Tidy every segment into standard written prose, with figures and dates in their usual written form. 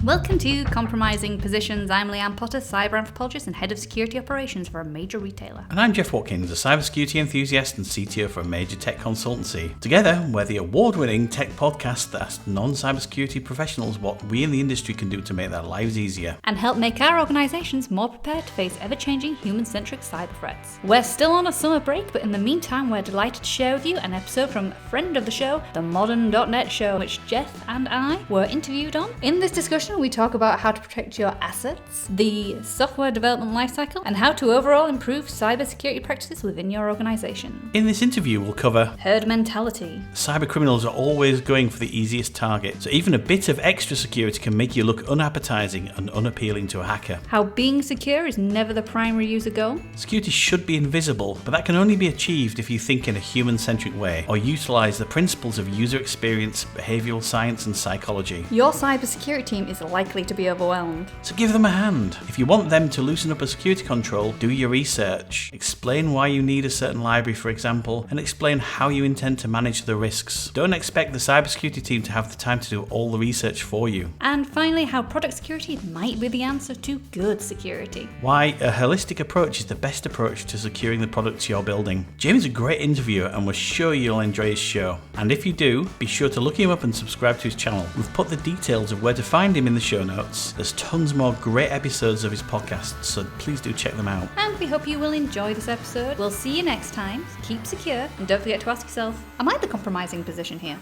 Welcome to Compromising Positions. I'm Leanne Potter, cyber anthropologist and head of security operations for a major retailer. And I'm Jeff Watkins, a cybersecurity enthusiast and CTO for a major tech consultancy. Together, we're the award-winning tech podcast that asks non-cybersecurity professionals what we in the industry can do to make their lives easier. And help make our organisations more prepared to face ever-changing human-centric cyber threats. We're still on a summer break, but in the meantime, we're delighted to share with you an episode from a friend of the show, the Modern.net Show, which Jeff and I were interviewed on. In this discussion, we talk about how to protect your assets, the software development lifecycle, and how to overall improve cybersecurity practices within your organisation. In this interview, we'll cover herd mentality. Cybercriminals are always going for the easiest target, so even a bit of extra security can make you look unappetizing and unappealing to a hacker. How being secure is never the primary user goal. Security should be invisible, but that can only be achieved if you think in a human-centric way or utilise the principles of user experience, behavioural science and psychology. Your cybersecurity team is likely to be overwhelmed. So give them a hand. If you want them to loosen up a security control, do your research. Explain why you need a certain library, for example, and explain how you intend to manage the risks. Don't expect the cybersecurity team to have the time to do all the research for you. And finally, how product security might be the answer to good security. Why a holistic approach is the best approach to securing the products you're building. Jamie's a great interviewer and we're sure you'll enjoy his show. And if you do, be sure to look him up and subscribe to his channel. We've put the details of where to find him in the show notes. There's tons more great episodes of his podcast, so please do check them out. And we hope you will enjoy this episode. We'll see you next time. Keep secure, and don't forget to ask yourself, am I the compromising position here?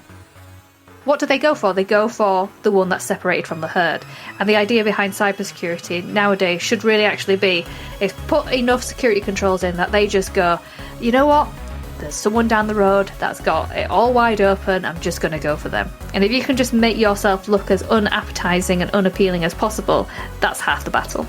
What do they go for? They go for the one that's separated from the herd. And the idea behind cybersecurity nowadays should really actually be is put enough security controls in that they just go, you know what? There's someone down the road that's got it all wide open, I'm just going to go for them. And if you can just make yourself look as unappetizing and unappealing as possible, that's half the battle.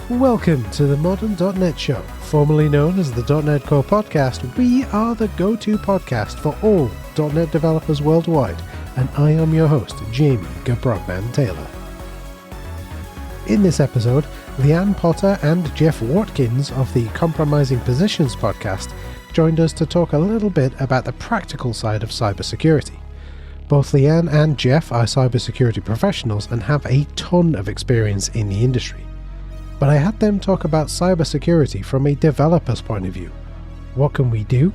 Welcome to the Modern.net Show, formerly known as the .NET Core Podcast. We are the go-to podcast for all .NET developers worldwide, and I am your host, Jamie Gabrogman-Taylor. In this episode, Leanne Potter and Jeff Watkins of the Compromising Positions podcast joined us to talk a little bit about the practical side of cybersecurity. Both Leanne and Jeff are cybersecurity professionals and have a ton of experience in the industry. But I had them talk about cybersecurity from a developer's point of view. What can we do?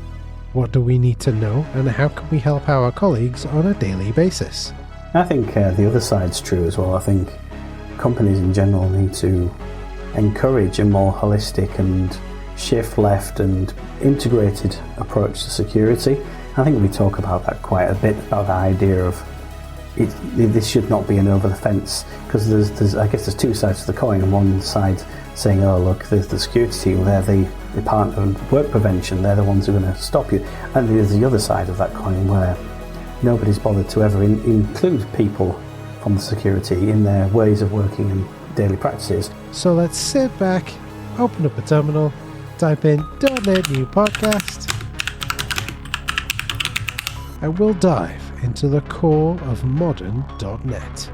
What do we need to know? And how can we help our colleagues on a daily basis? I think the other side's true as well. I think companies in general need to encourage a more holistic and shift left and integrated approach to security. I think we talk about that quite a bit, about the idea of this should not be an over the fence, because there's two sides to the coin. One side saying, oh look, there's the security team, they're the partner in work prevention, they're the ones who are going to stop you. And there's the other side of that coin where nobody's bothered to ever include people from the security in their ways of working and daily practices. So let's sit back, open up a terminal, type in .NET New Podcast, and we'll dive into the core of modern.net.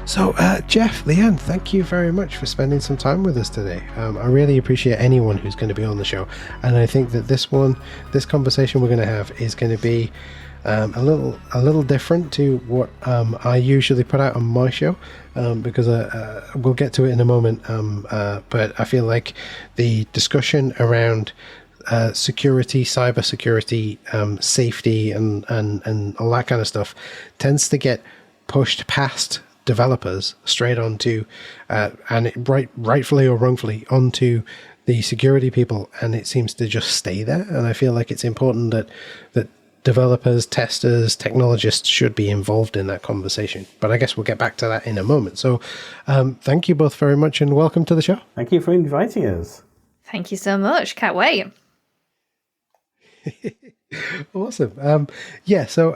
So, Jeff, Leanne, thank you very much for spending some time with us today. I really appreciate anyone who's going to be on the show, and I think that this conversation we're going to have is going to be a little different to what I usually put out on my show, because we'll get to it in a moment. But I feel like the discussion around security, cybersecurity, safety, and all that kind of stuff tends to get pushed past developers straight onto, rightfully or wrongfully, onto the security people, and it seems to just stay there. And I feel like it's important that developers, testers, technologists should be involved in that conversation. But I guess we'll get back to that in a moment. So thank you both very much and welcome to the show. Thank you for inviting us. Thank you so much. Can't wait. Awesome. So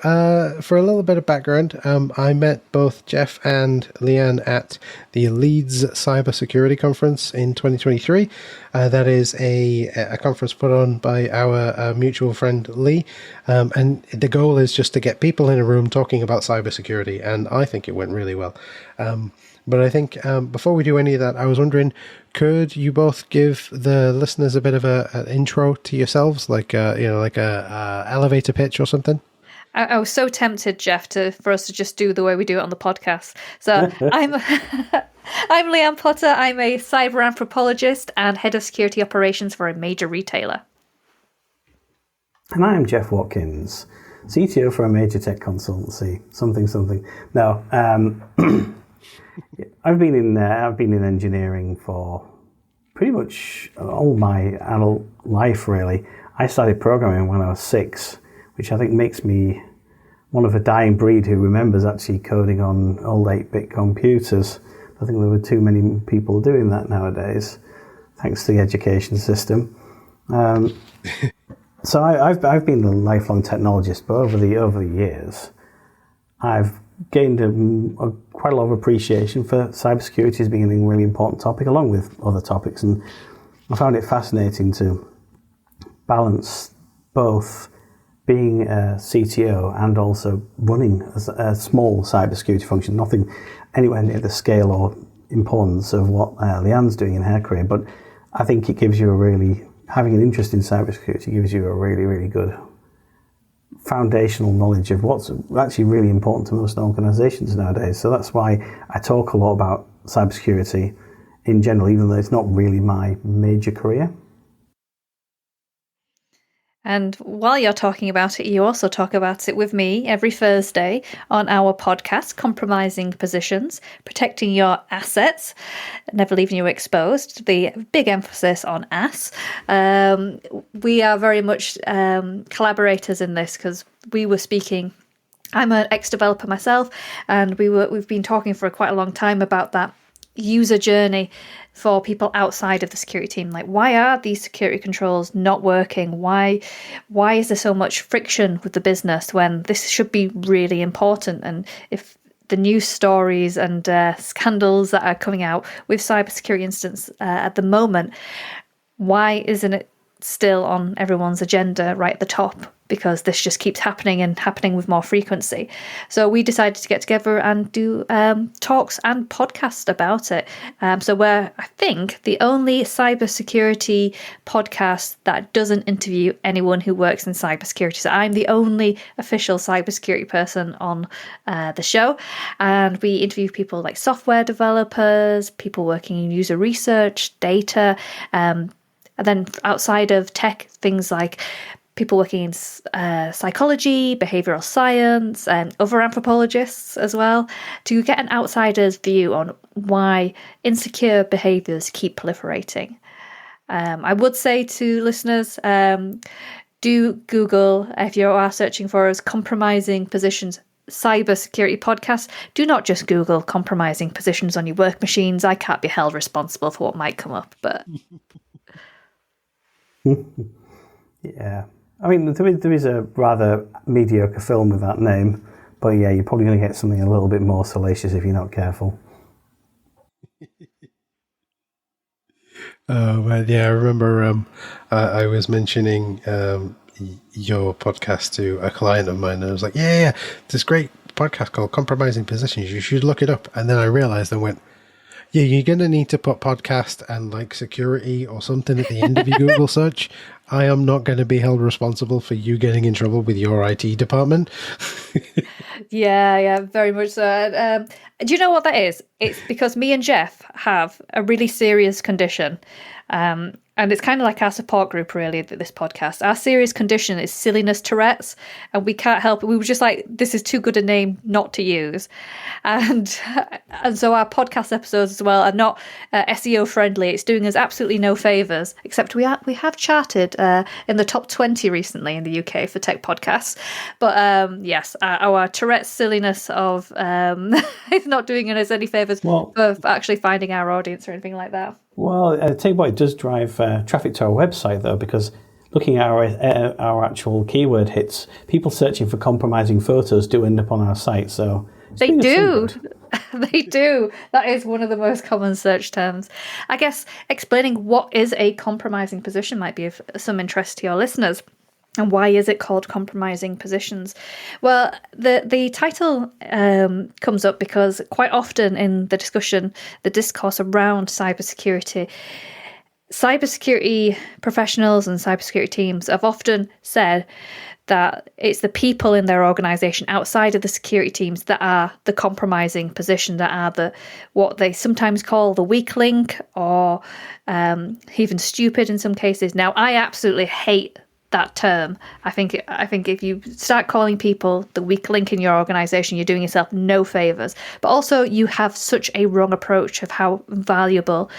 for a little bit of background, I met both Jeff and Leanne at the Leeds Cybersecurity Conference in 2023. That is a conference put on by our mutual friend Lee, and the goal is just to get people in a room talking about cybersecurity, and I think it went really well. But I think before we do any of that, I was wondering, could you both give the listeners a bit of an intro to yourselves, like a elevator pitch or something? I was so tempted, Jeff, for us to just do the way we do it on the podcast. So I'm Leanne Potter. I'm a cyber anthropologist and head of security operations for a major retailer. And I am Jeff Watkins, CTO for a major tech consultancy. Something. No, I've been in engineering for pretty much all my adult life, really. I started programming when I was 6, which I think makes me one of a dying breed who remembers actually coding on old 8-bit computers. I think there were too many people doing that nowadays, thanks to the education system. So I've been a lifelong technologist, but over the years, I've gained quite a lot of appreciation for cybersecurity as being a really important topic, along with other topics, and I found it fascinating to balance both being a CTO and also running a small cybersecurity function. Nothing anywhere near the scale or importance of what Leanne's doing in her career, but I think it gives you having an interest in cybersecurity gives you a really, really good foundational knowledge of what's actually really important to most organizations nowadays. So that's why I talk a lot about cybersecurity in general, even though it's not really my major career. And while you're talking about it, you also talk about it with me every Thursday on our podcast, Compromising Positions, Protecting Your Assets, Never Leaving You Exposed, the big emphasis on ASS. We are very much collaborators in this because we were speaking. I'm an ex-developer myself, and we've been talking for quite a long time about that user journey for people outside of the security team. Like, why are these security controls not working? Why is there so much friction with the business when this should be really important? And if the news stories and scandals that are coming out with cybersecurity incidents at the moment, why isn't it still on everyone's agenda right at the top? Because this just keeps happening and happening with more frequency. So we decided to get together and do talks and podcasts about it. So we're, I think, the only cybersecurity podcast that doesn't interview anyone who works in cybersecurity. So I'm the only official cybersecurity person on the show. And we interview people like software developers, people working in user research, data, and then outside of tech, things like people working in psychology, behavioural science, and other anthropologists as well, to get an outsider's view on why insecure behaviours keep proliferating. I would say to listeners, do Google, if you are searching for us, Compromising Positions Cybersecurity Podcast. Do not just Google compromising positions on your work machines. I can't be held responsible for what might come up, but... Yeah. I mean, there is a rather mediocre film with that name, but yeah, you're probably going to get something a little bit more salacious if you're not careful. Well, yeah, I remember I was mentioning your podcast to a client of mine, and I was like, yeah, this great podcast called Compromising Positions, you should look it up. And then I realized and went, yeah, you're going to need to put podcast and like security or something at the end of your Google search. I am not going to be held responsible for you getting in trouble with your IT department. Yeah, very much so. Do you know what that is? It's because me and Jeff have a really serious condition. And it's kind of like our support group, really, this podcast. Our serious condition is silliness Tourette's, and we can't help it. We were just like, this is too good a name not to use. And so our podcast episodes as well are not SEO friendly. It's doing us absolutely no favours, except we have charted in the top 20 recently in the UK for tech podcasts. But yes, our Tourette's silliness of it's not doing us any favours for actually finding our audience or anything like that. Well, I tell you what, it does drive traffic to our website, though, because looking at our actual keyword hits, people searching for compromising photos do end up on our site. So they do. They do. That is one of the most common search terms. I guess explaining what is a compromising position might be of some interest to your listeners. And why is it called Compromising Positions? Well, the title comes up because quite often in the discussion, the discourse around cybersecurity professionals and cybersecurity teams have often said that it's the people in their organisation outside of the security teams that are the compromising position, that are the what they sometimes call the weak link, or even stupid in some cases. Now, I absolutely hate that term. I think if you start calling people the weak link in your organisation, you're doing yourself no favours. But also, you have such a wrong approach of how valuable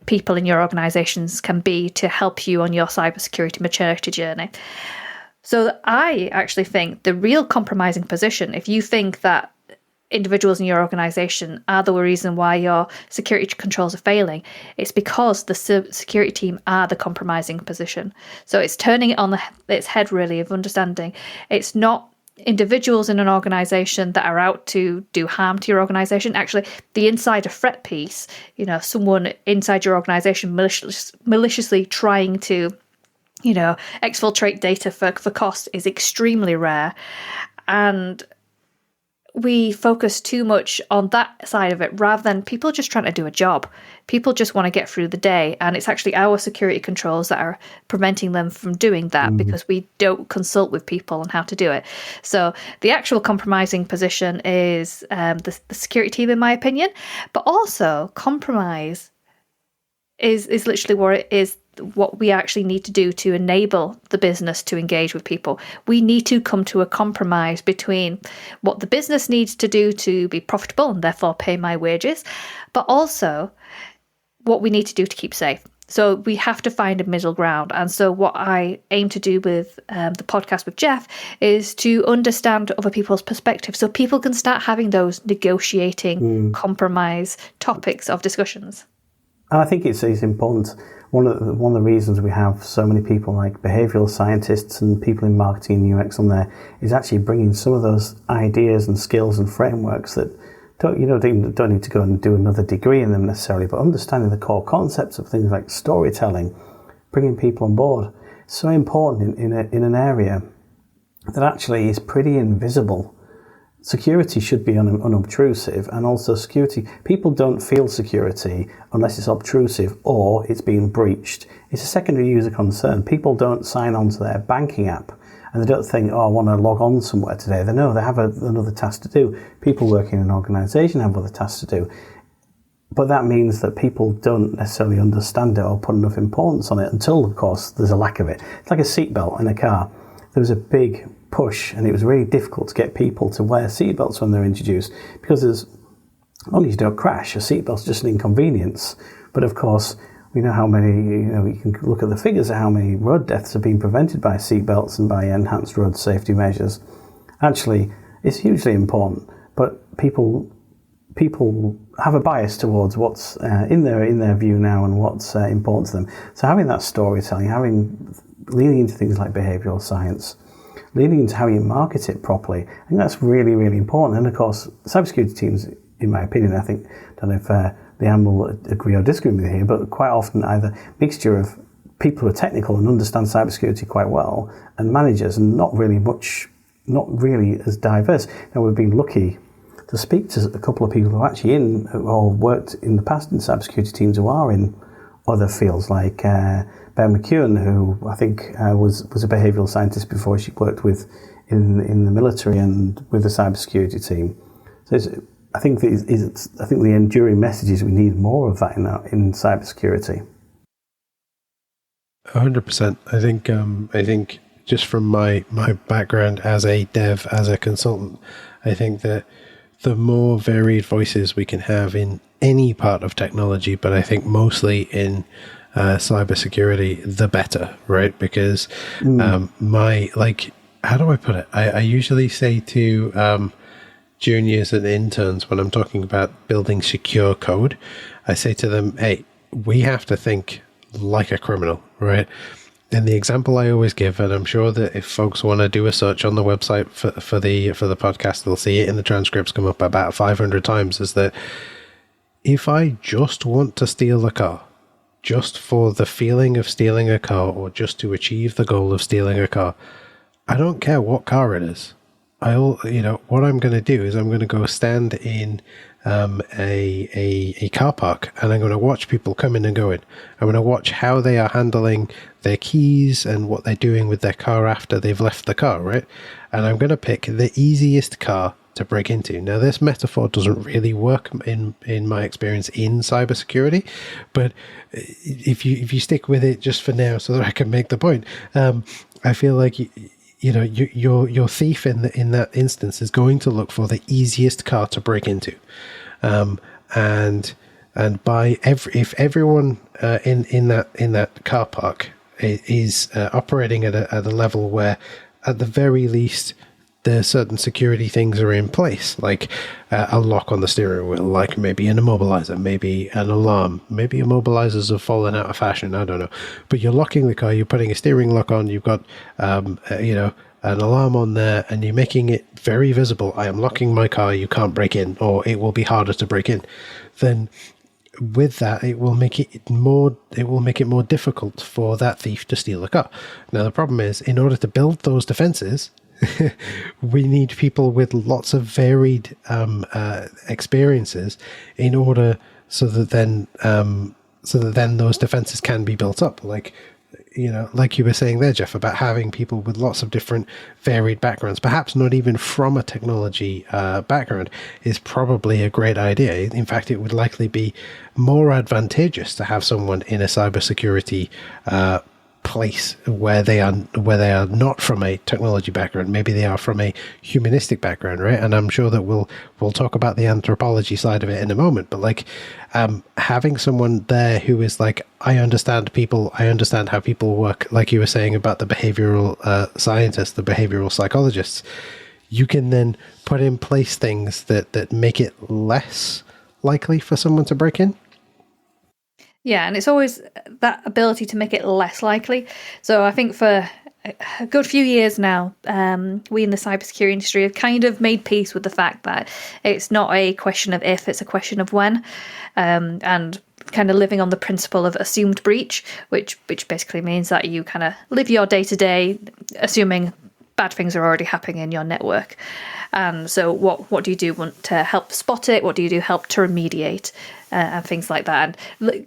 people in your organisations can be to help you on your cybersecurity maturity journey. So I actually think the real compromising position, if you think that individuals in your organisation are the reason why your security controls are failing, it's because the security team are the compromising position. So it's turning it on its head, really, of understanding it's not individuals in an organisation that are out to do harm to your organisation. Actually, the insider threat piece, someone inside your organisation maliciously trying to, exfiltrate data for cost, is extremely rare. And we focus too much on that side of it rather than people just trying to do a job. People just want to get through the day, and it's actually our security controls that are preventing them from doing that because we don't consult with people on how to do it. So the actual compromising position is the security team, in my opinion, but also compromise is literally what it is. What we actually need to do to enable the business to engage with people. We need to come to a compromise between what the business needs to do to be profitable and therefore pay my wages, but also what we need to do to keep safe. So we have to find a middle ground. And so what I aim to do with the podcast with Jeff is to understand other people's perspectives so people can start having those negotiating compromise topics of discussions. And I think it's important. One of the reasons we have so many people like behavioural scientists and people in marketing and UX on there is actually bringing some of those ideas and skills and frameworks that don't need to go and do another degree in them necessarily, but understanding the core concepts of things like storytelling, bringing people on board. So important in an area that actually is pretty invisible. Security should be unobtrusive, and also people don't feel security unless it's obtrusive or it's being breached. It's a secondary user concern. People don't sign on to their banking app and they don't think, I want to log on somewhere today. They know they have another task to do. People working in an organisation have other tasks to do. But that means that people don't necessarily understand it or put enough importance on it until, of course, there's a lack of it. It's like a seatbelt in a car. There was a big push, and it was really difficult to get people to wear seatbelts when they're introduced, because as long as you don't crash, a seatbelt's just an inconvenience. But of course, we know how many, you can look at the figures of how many road deaths have been prevented by seatbelts and by enhanced road safety measures. Actually, it's hugely important, but people have a bias towards what's in their view now and what's important to them. So having that storytelling, leaning into things like behavioural science, leaning into how you market it properly, I think that's really, really important. And of course, cybersecurity teams, in my opinion, I don't know if Leanne will agree or disagree with me here, but quite often either mixture of people who are technical and understand cybersecurity quite well, and managers, and not really as diverse. Now, we've been lucky to speak to a couple of people who are actually or worked in the past in cybersecurity teams who are in other fields, like Ben McEwen, who I think was a behavioural scientist before she worked with in the military and with the cybersecurity team. So I think the enduring message is we need more of that in cybersecurity. 100%. I think just from my background as a dev, as a consultant, I think that the more varied voices we can have in any part of technology, but I think mostly in cybersecurity, the better, right? Because how do I put it? I usually say to juniors and interns, when I'm talking about building secure code, I say to them, hey, we have to think like a criminal, right? And the example I always give, and I'm sure that if folks want to do a search on the website for the podcast, they'll see it in the transcripts come up about 500 times, is that if I just want to steal a car, just for the feeling of stealing a car, or just to achieve the goal of stealing a car, I don't care what car it is. What I'm going to do is I'm going to go stand in a car park, and I'm going to watch people come in and go in. I'm going to watch how they are handling their keys and what they're doing with their car after they've left the car, right? And I'm going to pick the easiest car to break into. Now, this metaphor doesn't really work in my experience in cybersecurity, but if you stick with it just for now, so that I can make the point, I feel like your thief in that instance is going to look for the easiest car to break into, and if everyone in that car park is operating at a level where, at the very least, there are certain security things are in place, like a lock on the steering wheel, like maybe an immobilizer, maybe an alarm, maybe immobilizers have fallen out of fashion, I don't know. But you're locking the car, you're putting a steering lock on, you've got an alarm on there, and you're making it very visible. I am locking my car, you can't break in, or it will be harder to break in. Then with that, it will make it more difficult for that thief to steal the car. Now, the problem is, in order to build those defenses, we need people with lots of varied experiences in order so that then those defenses can be built up. Like you were saying there, Jeff, about having people with lots of different varied backgrounds, perhaps not even from a technology background, is probably a great idea. In fact, it would likely be more advantageous to have someone in a cybersecurity place where they are not from a technology background. Maybe they are from a humanistic background, right? And I'm sure that we'll talk about the anthropology side of it in a moment. But having someone there who is like, I understand people, I understand how people work, like you were saying about the behavioral scientists, the behavioral psychologists, you can then put in place things that make it less likely for someone to break in. Yeah, and it's always that ability to make it less likely. So I think for a good few years now, we in the cybersecurity industry have kind of made peace with the fact that it's not a question of if, it's a question of when, and kind of living on the principle of assumed breach, which basically means that you kind of live your day-to-day assuming bad things are already happening in your network. And so what do you do to help spot it? What do you do help to remediate and things like that? And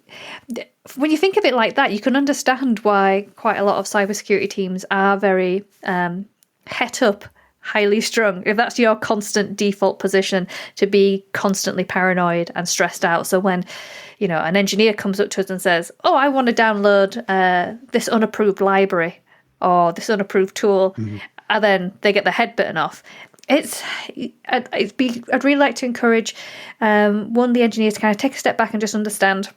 when you think of it like that, you can understand why quite a lot of cybersecurity teams are very het up, highly strung, if that's your constant default position, to be constantly paranoid and stressed out. So when an engineer comes up to us and says, oh, I want to download this unapproved library or this unapproved tool, and then they get their head bitten off. I'd really like to encourage the engineers to kind of take a step back and just understand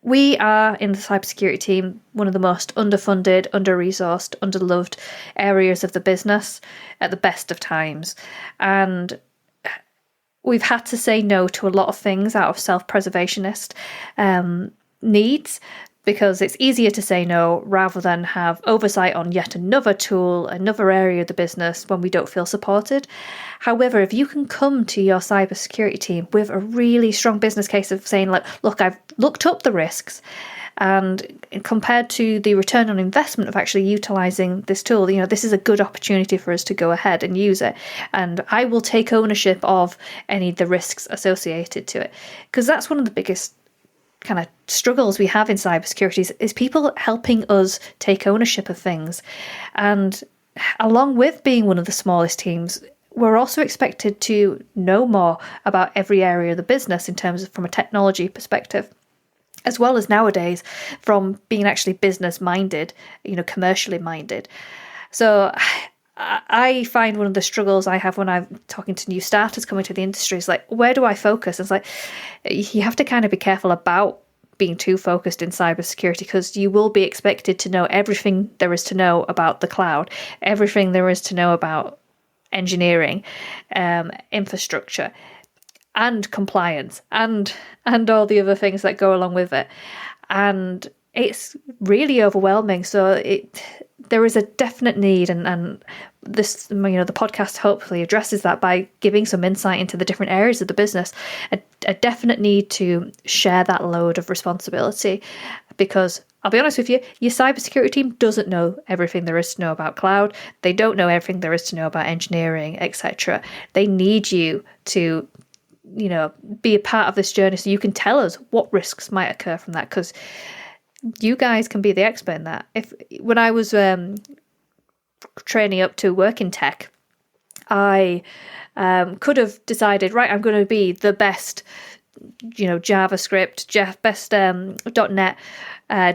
we are, in the cybersecurity team, one of the most underfunded, under-resourced, underloved areas of the business at the best of times. And we've had to say no to a lot of things out of self-preservationist needs, because it's easier to say no rather than have oversight on yet another tool, another area of the business when we don't feel supported. However, if you can come to your cybersecurity team with a really strong business case of saying, look, I've looked up the risks, and compared to the return on investment of actually utilising this tool, this is a good opportunity for us to go ahead and use it. And I will take ownership of any of the risks associated to it. Because that's one of the biggest kind of struggles we have in cybersecurity is people helping us take ownership of things. And along with being one of the smallest teams, we're also expected to know more about every area of the business in terms of from a technology perspective, as well as nowadays from being actually business minded, commercially minded. So I find one of the struggles I have when I'm talking to new starters coming to the industry is like, where do I focus? It's like, you have to kind of be careful about being too focused in cybersecurity, because you will be expected to know everything there is to know about the cloud, everything there is to know about engineering, infrastructure, and compliance, and all the other things that go along with it. And it's really overwhelming. So there is a definite need, and this, the podcast hopefully addresses that by giving some insight into the different areas of the business. A definite need to share that load of responsibility, because I'll be honest with you, your cybersecurity team doesn't know everything there is to know about cloud. They don't know everything there is to know about engineering, etc. They need you to be a part of this journey so you can tell us what risks might occur from that, because you guys can be the expert in that. When I was training up to work in tech, I could have decided, right, I'm going to be the best, JavaScript, best .NET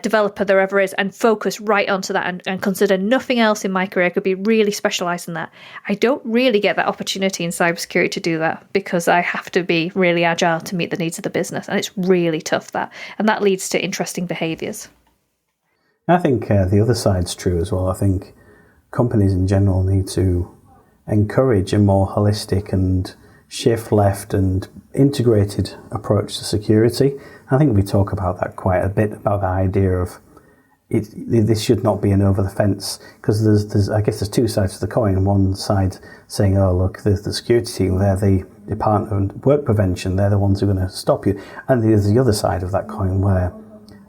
developer there ever is, and focus right onto that and consider nothing else in my career. I could be really specialised in that. I don't really get that opportunity in cybersecurity to do that, because I have to be really agile to meet the needs of the business, and it's really tough, and that leads to interesting behaviours. I think the other side's true as well. I think companies in general need to encourage a more holistic and shift left and integrated approach to security. I think we talk about that quite a bit, about the idea of this should not be an over the fence, because there's two sides to the coin. One side saying, oh look, there's the security team, they're the Department of Work Prevention, they're the ones who are going to stop you. And there's the other side of that coin where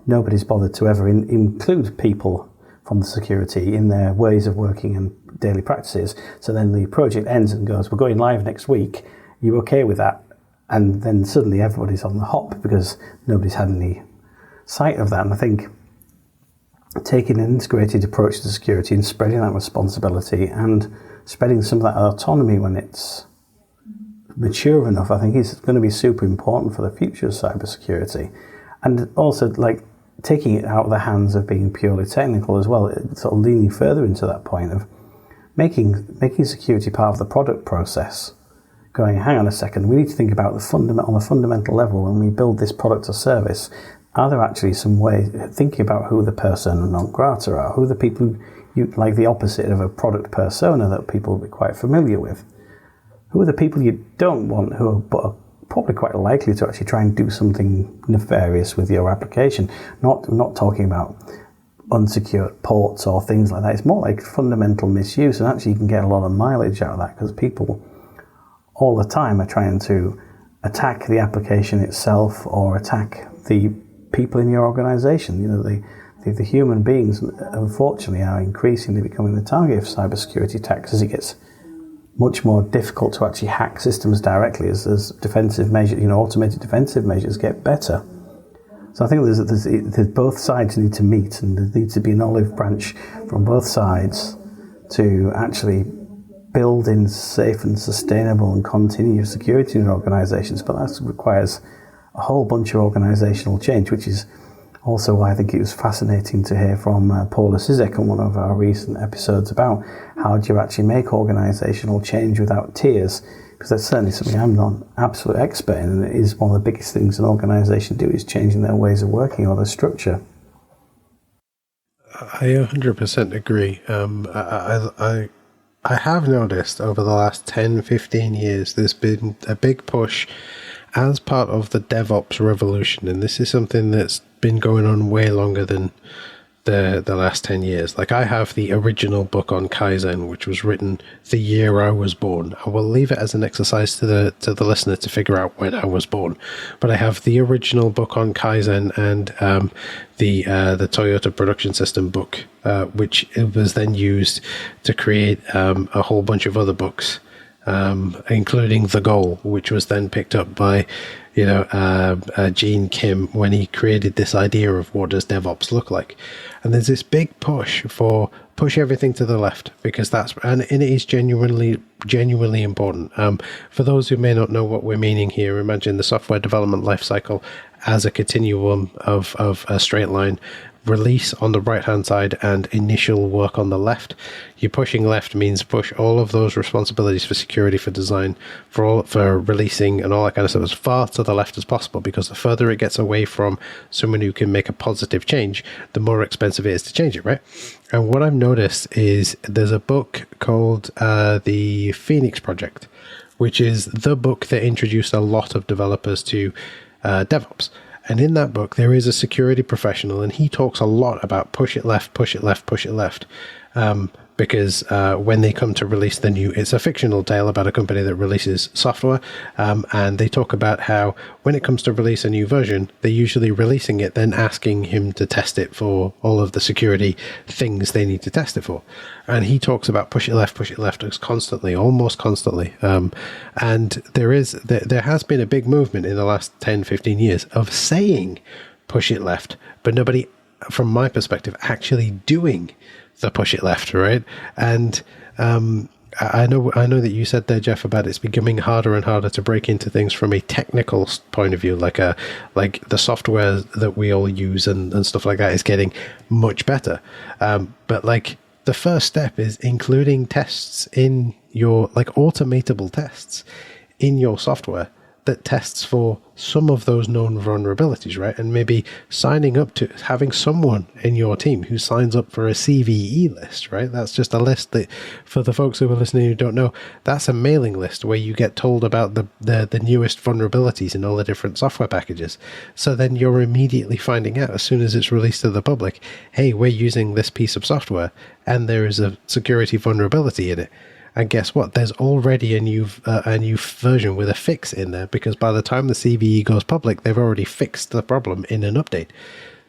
nobody's bothered to ever include people from the security in their ways of working and daily practices. So then the project ends and goes, we're going live next week, you okay with that? And then suddenly everybody's on the hop because nobody's had any sight of that. And I think taking an integrated approach to security and spreading that responsibility and spreading some of that autonomy when it's mature enough, I think is going to be super important for the future of cybersecurity. And also, taking it out of the hands of being purely technical as well, sort of leaning further into that point of making security part of the product process. Going, hang on a second, we need to think about on a fundamental level when we build this product or service. Are there actually some ways, thinking about who the persona non grata are, who the people you like, the opposite of a product persona that people will be quite familiar with? Who are the people you don't want, who are probably quite likely to actually try and do something nefarious with your application? Not talking about unsecured ports or things like that. It's more like fundamental misuse, and actually you can get a lot of mileage out of that, because people all the time are trying to attack the application itself or attack the people in your organization. The human beings, unfortunately, are increasingly becoming the target of cybersecurity attacks as it gets much more difficult to actually hack systems directly as defensive measures, automated defensive measures get better. So I think there's both sides need to meet, and there needs to be an olive branch from both sides to actually build in safe and sustainable and continuous security in organizations. But that requires a whole bunch of organizational change, which is also why I think it was fascinating to hear from Paula Zizek on one of our recent episodes about how do you actually make organizational change without tears, because that's certainly something I'm not an absolute expert in, and it is one of the biggest things an organization do is changing their ways of working or their structure. I 100% agree. I have noticed over the last 10, 15 years, there's been a big push as part of the DevOps revolution. And this is something that's been going on way longer than the last 10 years. I have the original book on Kaizen, which was written the year I was born. I will leave it as an exercise to the listener to figure out when I was born. But I have the original book on Kaizen and the Toyota Production System book, which was then used to create a whole bunch of other books, including The Goal, which was then picked up by Gene Kim when he created this idea of what does DevOps look like. And there's this big push everything to the left, because and it is genuinely important. For those who may not know what we're meaning here, imagine the software development lifecycle as a continuum of a straight line. Release on the right hand side and initial work on the left. You're pushing left means push all of those responsibilities for security, for design, for releasing and all that kind of stuff as far to the left as possible, because the further it gets away from someone who can make a positive change, the more expensive it is to change it, right? And what I've noticed is there's a book called the Phoenix Project, which is the book that introduced a lot of developers to DevOps. And in that book, there is a security professional, and he talks a lot about push it left, push it left, push it left. Because when they come to release the new, it's a fictional tale about a company that releases software, and they talk about how when it comes to release a new version, they're usually releasing it, then asking him to test it for all of the security things they need to test it for. And he talks about push it left constantly, almost constantly. And there has been a big movement in the last 10, 15 years of saying push it left, but nobody, from my perspective, actually doing the push it left, right? And I know that you said there, Jeff, about it's becoming harder and harder to break into things from a technical point of view, like the software that we all use and stuff like that is getting much better. But like the first step is including tests in your, like, automatable tests in your software that tests for some of those known vulnerabilities, right? And maybe signing up to having someone in your team who signs up for a CVE list, right? That's just a list that, for the folks who are listening who don't know, that's a mailing list where you get told about the newest vulnerabilities in all the different software packages. So then you're immediately finding out as soon as it's released to the public, hey, we're using this piece of software and there is a security vulnerability in it. And guess what? There's already a new version with a fix in there, because by the time the CVE goes public, they've already fixed the problem in an update.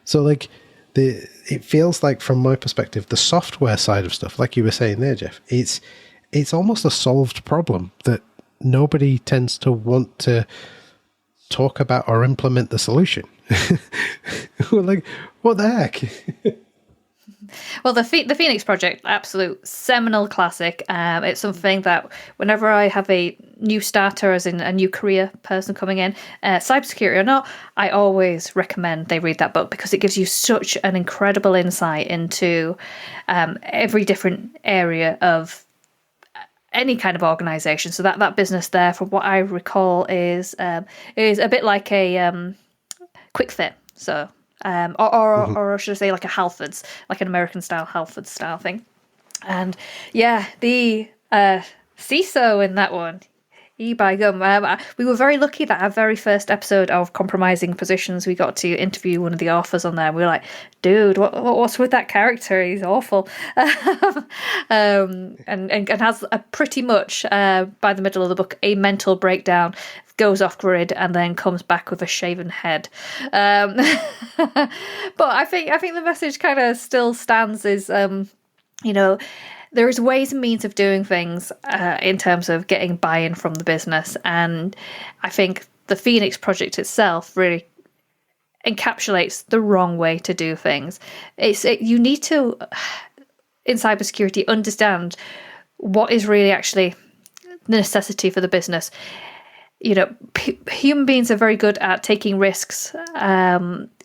So like it feels like, from my perspective, the software side of stuff, like you were saying there, Jeff, it's almost a solved problem that nobody tends to want to talk about or implement the solution. We're like, what the heck? Well, the Phoenix Project, absolute seminal classic. It's something that whenever I have a new starter, as in a new career person coming in, cybersecurity or not, I always recommend they read that book, because it gives you such an incredible insight into every different area of any kind of organization. So that business there, from what I recall, is a bit like a quick fit. So. Or should I say, like a Halfords, like an American style Halfords style thing. And yeah, the CISO in that one, by gum. We were very lucky that our very first episode of Compromising Positions, we got to interview one of the authors on there. And we were like, dude, what's with that character? He's awful. And has a pretty much, by the middle of the book, a mental breakdown, goes off grid, and then comes back with a shaven head. But I think the message kind of still stands, is, there is ways and means of doing things in terms of getting buy-in from the business. And I think the Phoenix Project itself really encapsulates the wrong way to do things. You need to, in cybersecurity, understand what is really actually the necessity for the business. Human beings are very good at taking risks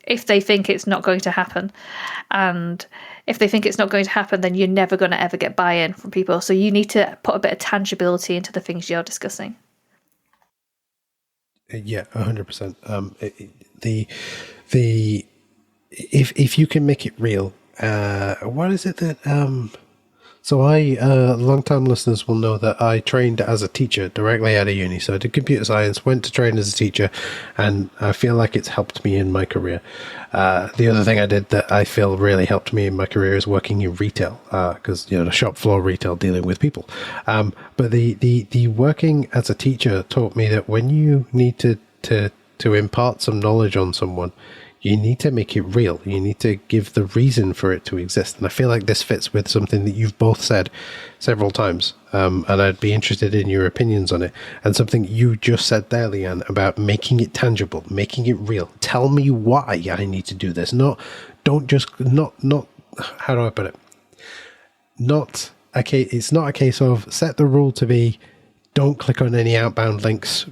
if they think it's not going to happen. And if they think it's not going to happen, then you're never going to ever get buy-in from people. So you need to put a bit of tangibility into the things you're discussing. Yeah, 100%. If you can make it real, what is it that... So long-time listeners will know that I trained as a teacher directly out of uni. So I did computer science, went to train as a teacher, and I feel like it's helped me in my career. The other thing I did that I feel really helped me in my career is working in retail, because, the shop floor retail, dealing with people. But the working as a teacher taught me that when you need to impart some knowledge on someone, you need to make it real. You need to give the reason for it to exist. And I feel like this fits with something that you've both said several times. And I'd be interested in your opinions on it. And something you just said there, Leanne, about making it tangible, making it real. Tell me why I need to do this. How do I put it? It's not a case of set the rule to be, don't click on any outbound links.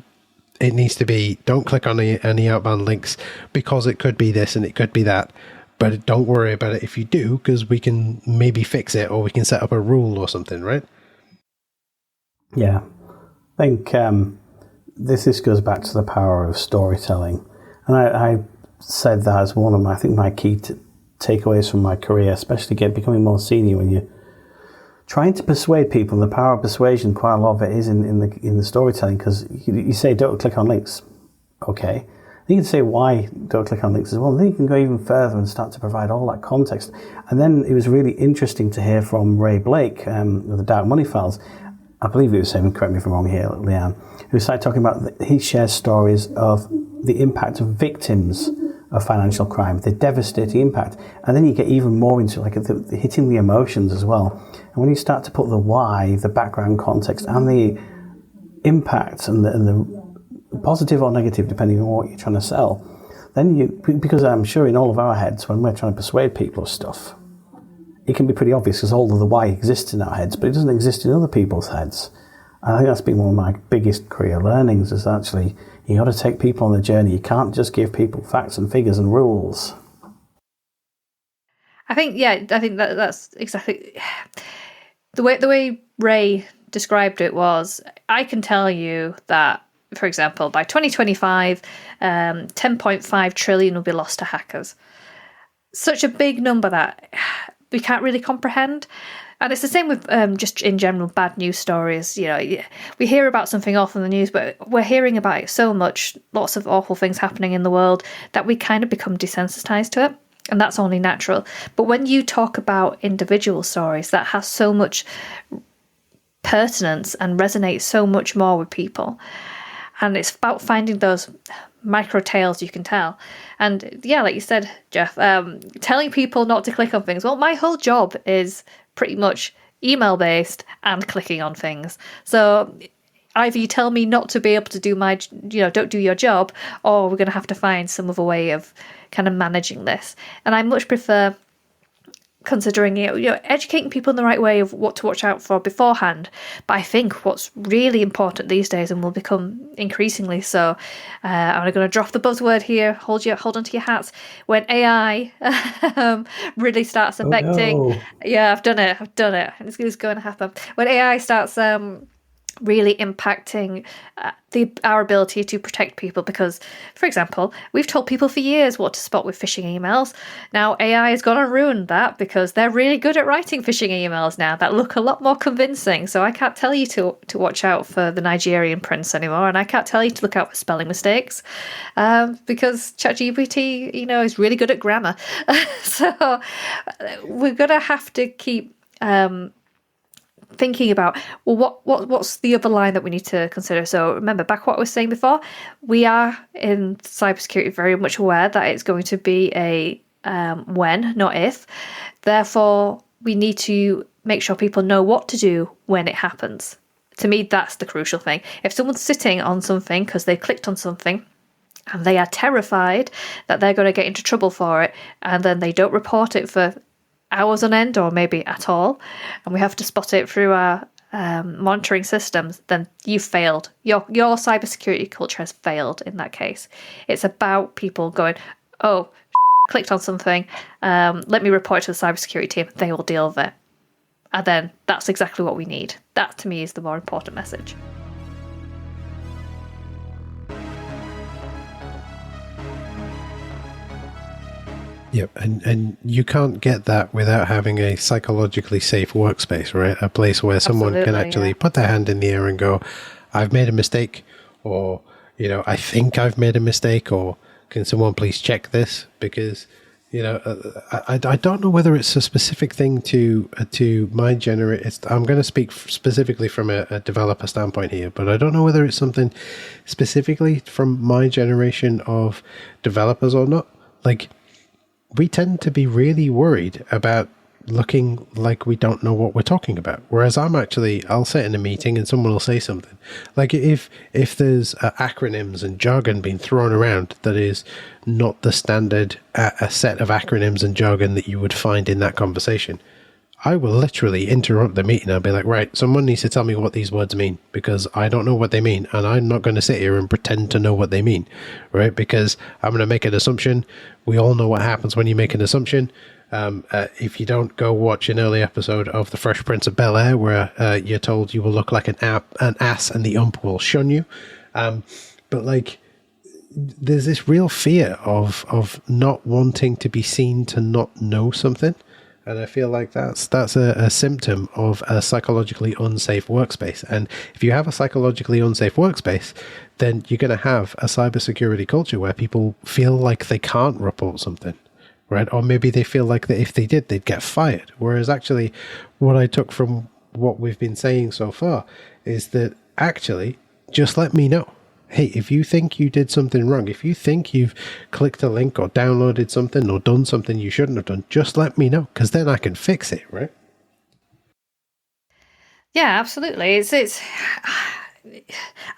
It needs to be, don't click on any outbound links because it could be this and it could be that. But don't worry about it if you do, because we can maybe fix it, or we can set up a rule or something, right? Yeah. I think this goes back to the power of storytelling. And I said that as one of my key takeaways from my career, especially becoming more senior, when you're trying to persuade people. The power of persuasion, quite a lot of it is in the storytelling, because you say don't click on links, okay, You can say why don't click on links as well. And then you can go even further and start to provide all that context. And then it was really interesting to hear from Ray Blake of the Dark Money Files. I believe it was him, correct me if I'm wrong here, Leanne, who started talking about, he shares stories of the impact of victims of financial crime, the devastating impact. And then you get even more into like the hitting the emotions as well. And when you start to put the why, the background context, and the impact and the positive or negative, depending on what you're trying to sell, then because I'm sure in all of our heads, when we're trying to persuade people of stuff, it can be pretty obvious because all of the why exists in our heads, but it doesn't exist in other people's heads. And I think that's been one of my biggest career learnings, is actually you got to take people on the journey. You can't just give people facts and figures and rules. I think that's exactly the way Ray described it. Was, I can tell you that, for example, by 2025, 10.5 trillion will be lost to hackers. Such a big number that we can't really comprehend. And it's the same with just in general bad news stories. You know, we hear about something awful in the news, but we're hearing about it so much, lots of awful things happening in the world, that we kind of become desensitized to it. And that's only natural. But when you talk about individual stories that has so much pertinence and resonates so much more with people, and it's about finding those micro tales you can tell. And yeah, like you said, Jeff, telling people not to click on things. Well, my whole job is pretty much email based and clicking on things. So either you tell me not to be able to do don't do your job, or we're going to have to find some other way of kind of managing this. And I much prefer considering educating people in the right way of what to watch out for beforehand. But I think what's really important these days, and will become increasingly so, I'm going to drop the buzzword here, hold on to your hats, when AI really starts affecting I've done it it's going to happen when AI starts really impacting our ability to protect people. Because, for example, we've told people for years what to spot with phishing emails. Now AI is going to ruin that, because they're really good at writing phishing emails now that look a lot more convincing. So I can't tell you to watch out for the Nigerian prince anymore, and I can't tell you to look out for spelling mistakes, because ChatGPT, is really good at grammar. So we're going to have to keep thinking about, well, what's the other line that we need to consider. So remember back what I was saying before, we are in cybersecurity very much aware that it's going to be a when, not if. Therefore, we need to make sure people know what to do when it happens. To me, that's the crucial thing. If someone's sitting on something because they clicked on something and they are terrified that they're going to get into trouble for it, and then they don't report it for hours on end, or maybe at all, and we have to spot it through our monitoring systems, then you've failed. Your cybersecurity culture has failed in that case. It's about people going, oh, clicked on something, let me report it to the cybersecurity team, they will deal with it. And then that's exactly what we need. That, to me, is the more important message. Yep, and you can't get that without having a psychologically safe workspace, right? A place where someone can actually put their hand in the air and go, I've made a mistake, or, I think I've made a mistake, or can someone please check this? Because, I don't know whether it's a specific thing to my generation. I'm going to speak specifically from a developer standpoint here, but I don't know whether it's something specifically from my generation of developers or not. Like, we tend to be really worried about looking like we don't know what we're talking about. Whereas I'll sit in a meeting and someone will say something. Like if there's acronyms and jargon being thrown around that is not the standard a set of acronyms and jargon that you would find in that conversation, I will literally interrupt the meeting. I'll be like, right, someone needs to tell me what these words mean, because I don't know what they mean, and I'm not going to sit here and pretend to know what they mean, right? Because I'm going to make an assumption. We all know what happens when you make an assumption. If you don't, go watch an early episode of The Fresh Prince of Bel-Air, where you're told you will look like an ass and the ump will shun you. But like, there's this real fear of not wanting to be seen to not know something. And I feel like that's a symptom of a psychologically unsafe workspace. And if you have a psychologically unsafe workspace, then you're going to have a cybersecurity culture where people feel like they can't report something, right? Or maybe they feel like that if they did, they'd get fired. Whereas actually what I took from what we've been saying so far is that actually just let me know. Hey, if you think you did something wrong, if you think you've clicked a link or downloaded something or done something you shouldn't have done, just let me know, because then I can fix it, right? Yeah, absolutely. It's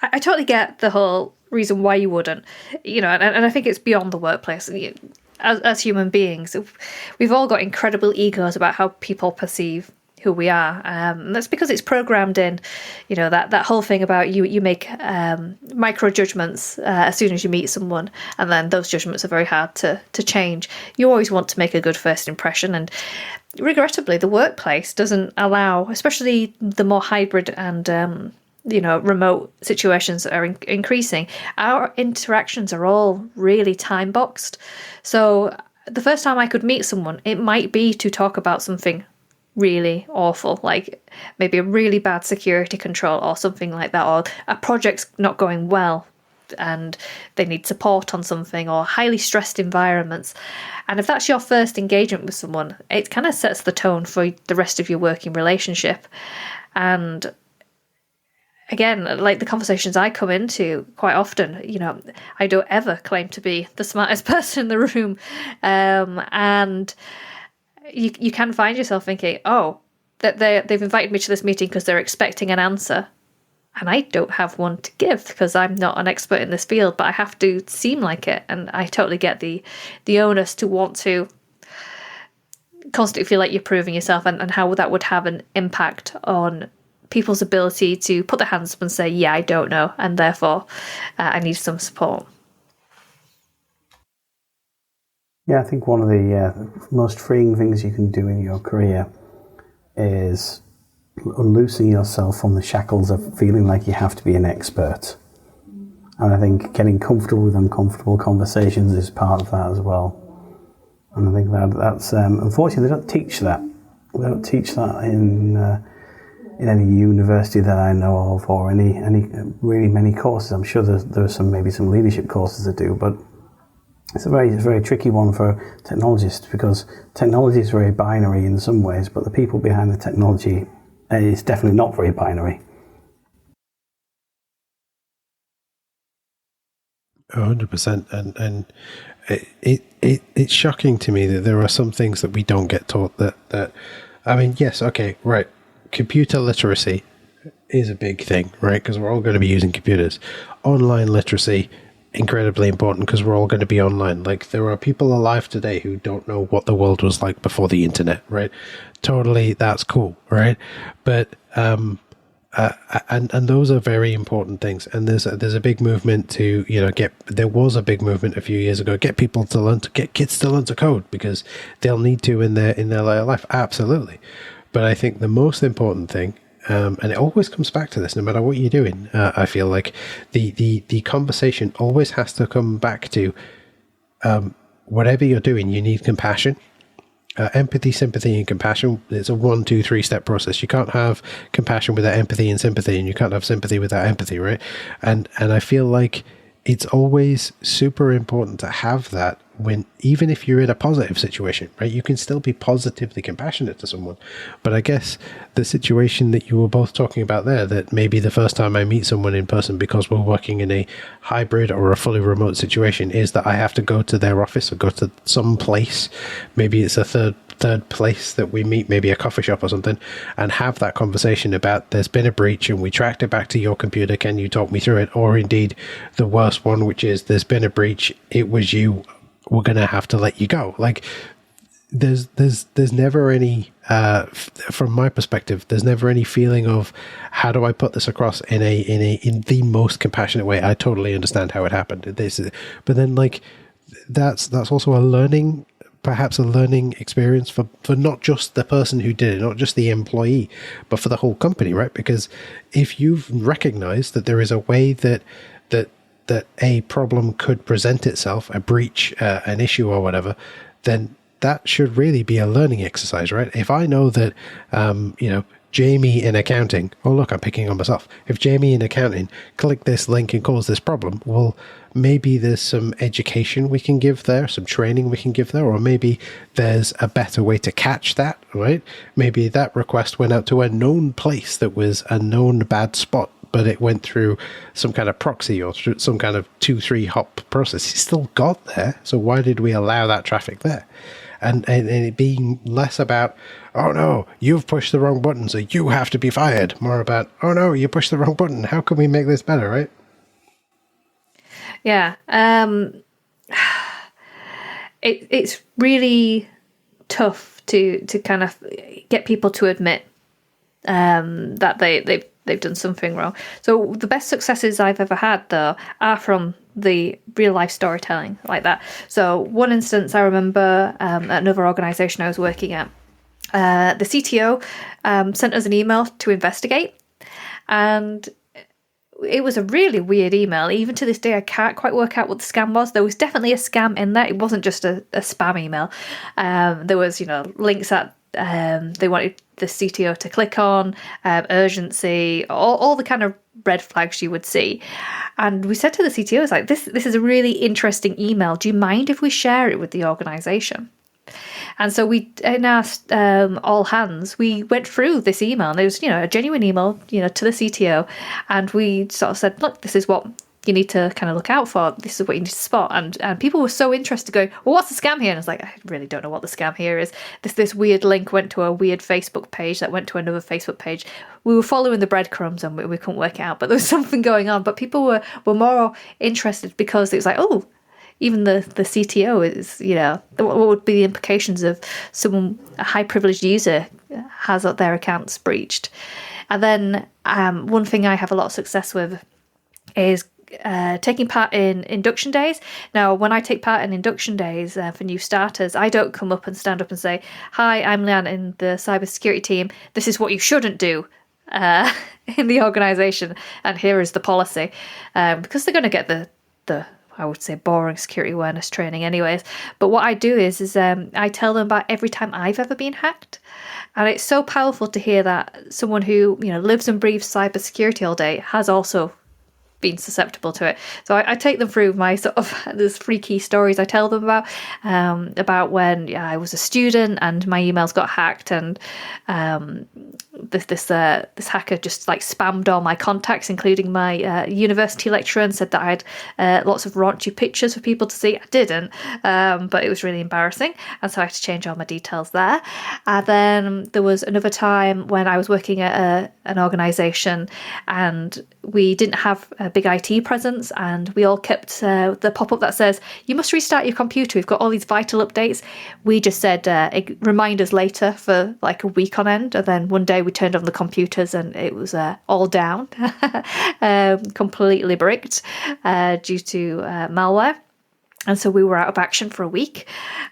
I totally get the whole reason why you wouldn't, and I think it's beyond the workplace. As human beings, we've all got incredible egos about how people perceive who we are. And that's because it's programmed in, that whole thing about you make micro judgments as soon as you meet someone, and then those judgments are very hard to change. You always want to make a good first impression, and regrettably, the workplace doesn't allow, especially the more hybrid and remote situations that are increasing. Our interactions are all really time boxed. So the first time I could meet someone, it might be to talk about something really awful, like maybe a really bad security control or something like that, or a project's not going well and they need support on something, or highly stressed environments. And if that's your first engagement with someone, it kind of sets the tone for the rest of your working relationship. And again, like the conversations I come into quite often, I don't ever claim to be the smartest person in the room, and you can find yourself thinking, oh, that they've invited me to this meeting because they're expecting an answer, and I don't have one to give because I'm not an expert in this field, but I have to seem like it. And I totally get the onus to want to constantly feel like you're proving yourself, and how that would have an impact on people's ability to put their hands up and say, yeah, I don't know, and therefore I need some support. Yeah, I think one of the most freeing things you can do in your career is unloosing yourself from the shackles of feeling like you have to be an expert. And I think getting comfortable with uncomfortable conversations is part of that as well. And I think that's unfortunately, they don't teach that. They don't teach that in any university that I know of, or any really many courses. I'm sure there are maybe some leadership courses that do, but it's a very tricky one for technologists, because technology is very binary in some ways, but the people behind the technology is definitely not very binary. 100%, and it's shocking to me that there are some things that we don't get taught. That I mean, yes, okay, right. Computer literacy is a big thing, right? Because we're all going to be using computers. Online literacy, incredibly important, because we're all going to be online. Like, there are people alive today who don't know what the world was like before the internet, right? Totally, that's cool, right? But and those are very important things. And there's a big movement to there was a big movement a few years ago, get kids to learn to code, because they'll need to in their later life. Absolutely. But I think the most important thing, and it always comes back to this, no matter what you're doing, I feel like the conversation always has to come back to whatever you're doing, you need compassion. Empathy, sympathy, and compassion. It's a 1, 2, 3 step process. You can't have compassion without empathy and sympathy, and you can't have sympathy without empathy, right? And I feel like it's always super important to have that, when even if you're in a positive situation, right? You can still be positively compassionate to someone. But I guess the situation that you were both talking about there, that maybe the first time I meet someone in person because we're working in a hybrid or a fully remote situation, is that I have to go to their office or go to some place. Maybe it's a third place that we meet, maybe a coffee shop or something, and have that conversation about, there's been a breach and we tracked it back to your computer, can you talk me through it? Or indeed the worst one, which is, there's been a breach, it was you, we're gonna have to let you go. Like, there's never any from my perspective, there's never any feeling of, how do I put this across in the most compassionate way? I totally understand how it happened. But then, like, that's also a learning experience for not just the person who did it, not just the employee, but for the whole company, right? Because if you've recognized that there is a way that a problem could present itself, a breach, an issue or whatever, then that should really be a learning exercise, right? If I know that, Jamie in accounting, oh look, I'm picking on myself. If Jamie in accounting clicked this link and caused this problem, well, maybe there's some education we can give there, some training we can give there, or maybe there's a better way to catch that, right? Maybe that request went out to a known place that was a known bad spot, but it went through some kind of proxy or through some kind of 2-3 hop process. It still got there, so why did we allow that traffic there? And it being less about, oh no, you've pushed the wrong button, so you have to be fired. More about, oh no, you pushed the wrong button. How can we make this better, right? Yeah. It's really tough to kind of get people to admit that they've done something wrong. So the best successes I've ever had, though, are from the real life storytelling like that. So one instance I remember at another organisation I was working at, the CTO sent us an email to investigate, and it was a really weird email. Even to this day, I can't quite work out what the scam was. There was definitely a scam in there. It wasn't just a spam email. There was, links that they wanted the CTO to click on, urgency, all the kind of red flags you would see. And we said to the CTO, it's like, this is a really interesting email. Do you mind if we share it with the organisation? And so we, in our all hands, we went through this email, and it was, a genuine email, to the CTO. And we sort of said, look, this is what you need to kind of look out for. This is what you need to spot. And people were so interested, going, well, what's the scam here? And I was like, I really don't know what the scam here is. This weird link went to a weird Facebook page that went to another Facebook page. We were following the breadcrumbs and we couldn't work it out, but there was something going on. But people were more interested because it was like, oh, even the CTO is, what would be the implications of someone, a high privileged user has their accounts breached? And then one thing I have a lot of success with is taking part in induction days. Now, when I take part in induction days for new starters, I don't come up and stand up and say, hi, I'm Leanne in the cybersecurity team. This is what you shouldn't do in the organisation, and here is the policy. Because they're going to get the I would say boring security awareness training anyways. But what I do is I tell them about every time I've ever been hacked. And it's so powerful to hear that someone who, lives and breathes cybersecurity all day has also been susceptible to it. So I take them through my sort of, there's 3 key stories I tell them about when I was a student and my emails got hacked, and this hacker just like spammed all my contacts, including my university lecturer, and said that I had lots of raunchy pictures for people to see. I didn't, but it was really embarrassing, and so I had to change all my details there. And then there was another time when I was working at an organisation, and we didn't have a big IT presence, and we all kept the pop-up that says, you must restart your computer, we've got all these vital updates. We just said remind us later for like a week on end, and then one day we turned on the computers and it was all down, completely bricked due to malware. And so we were out of action for a week.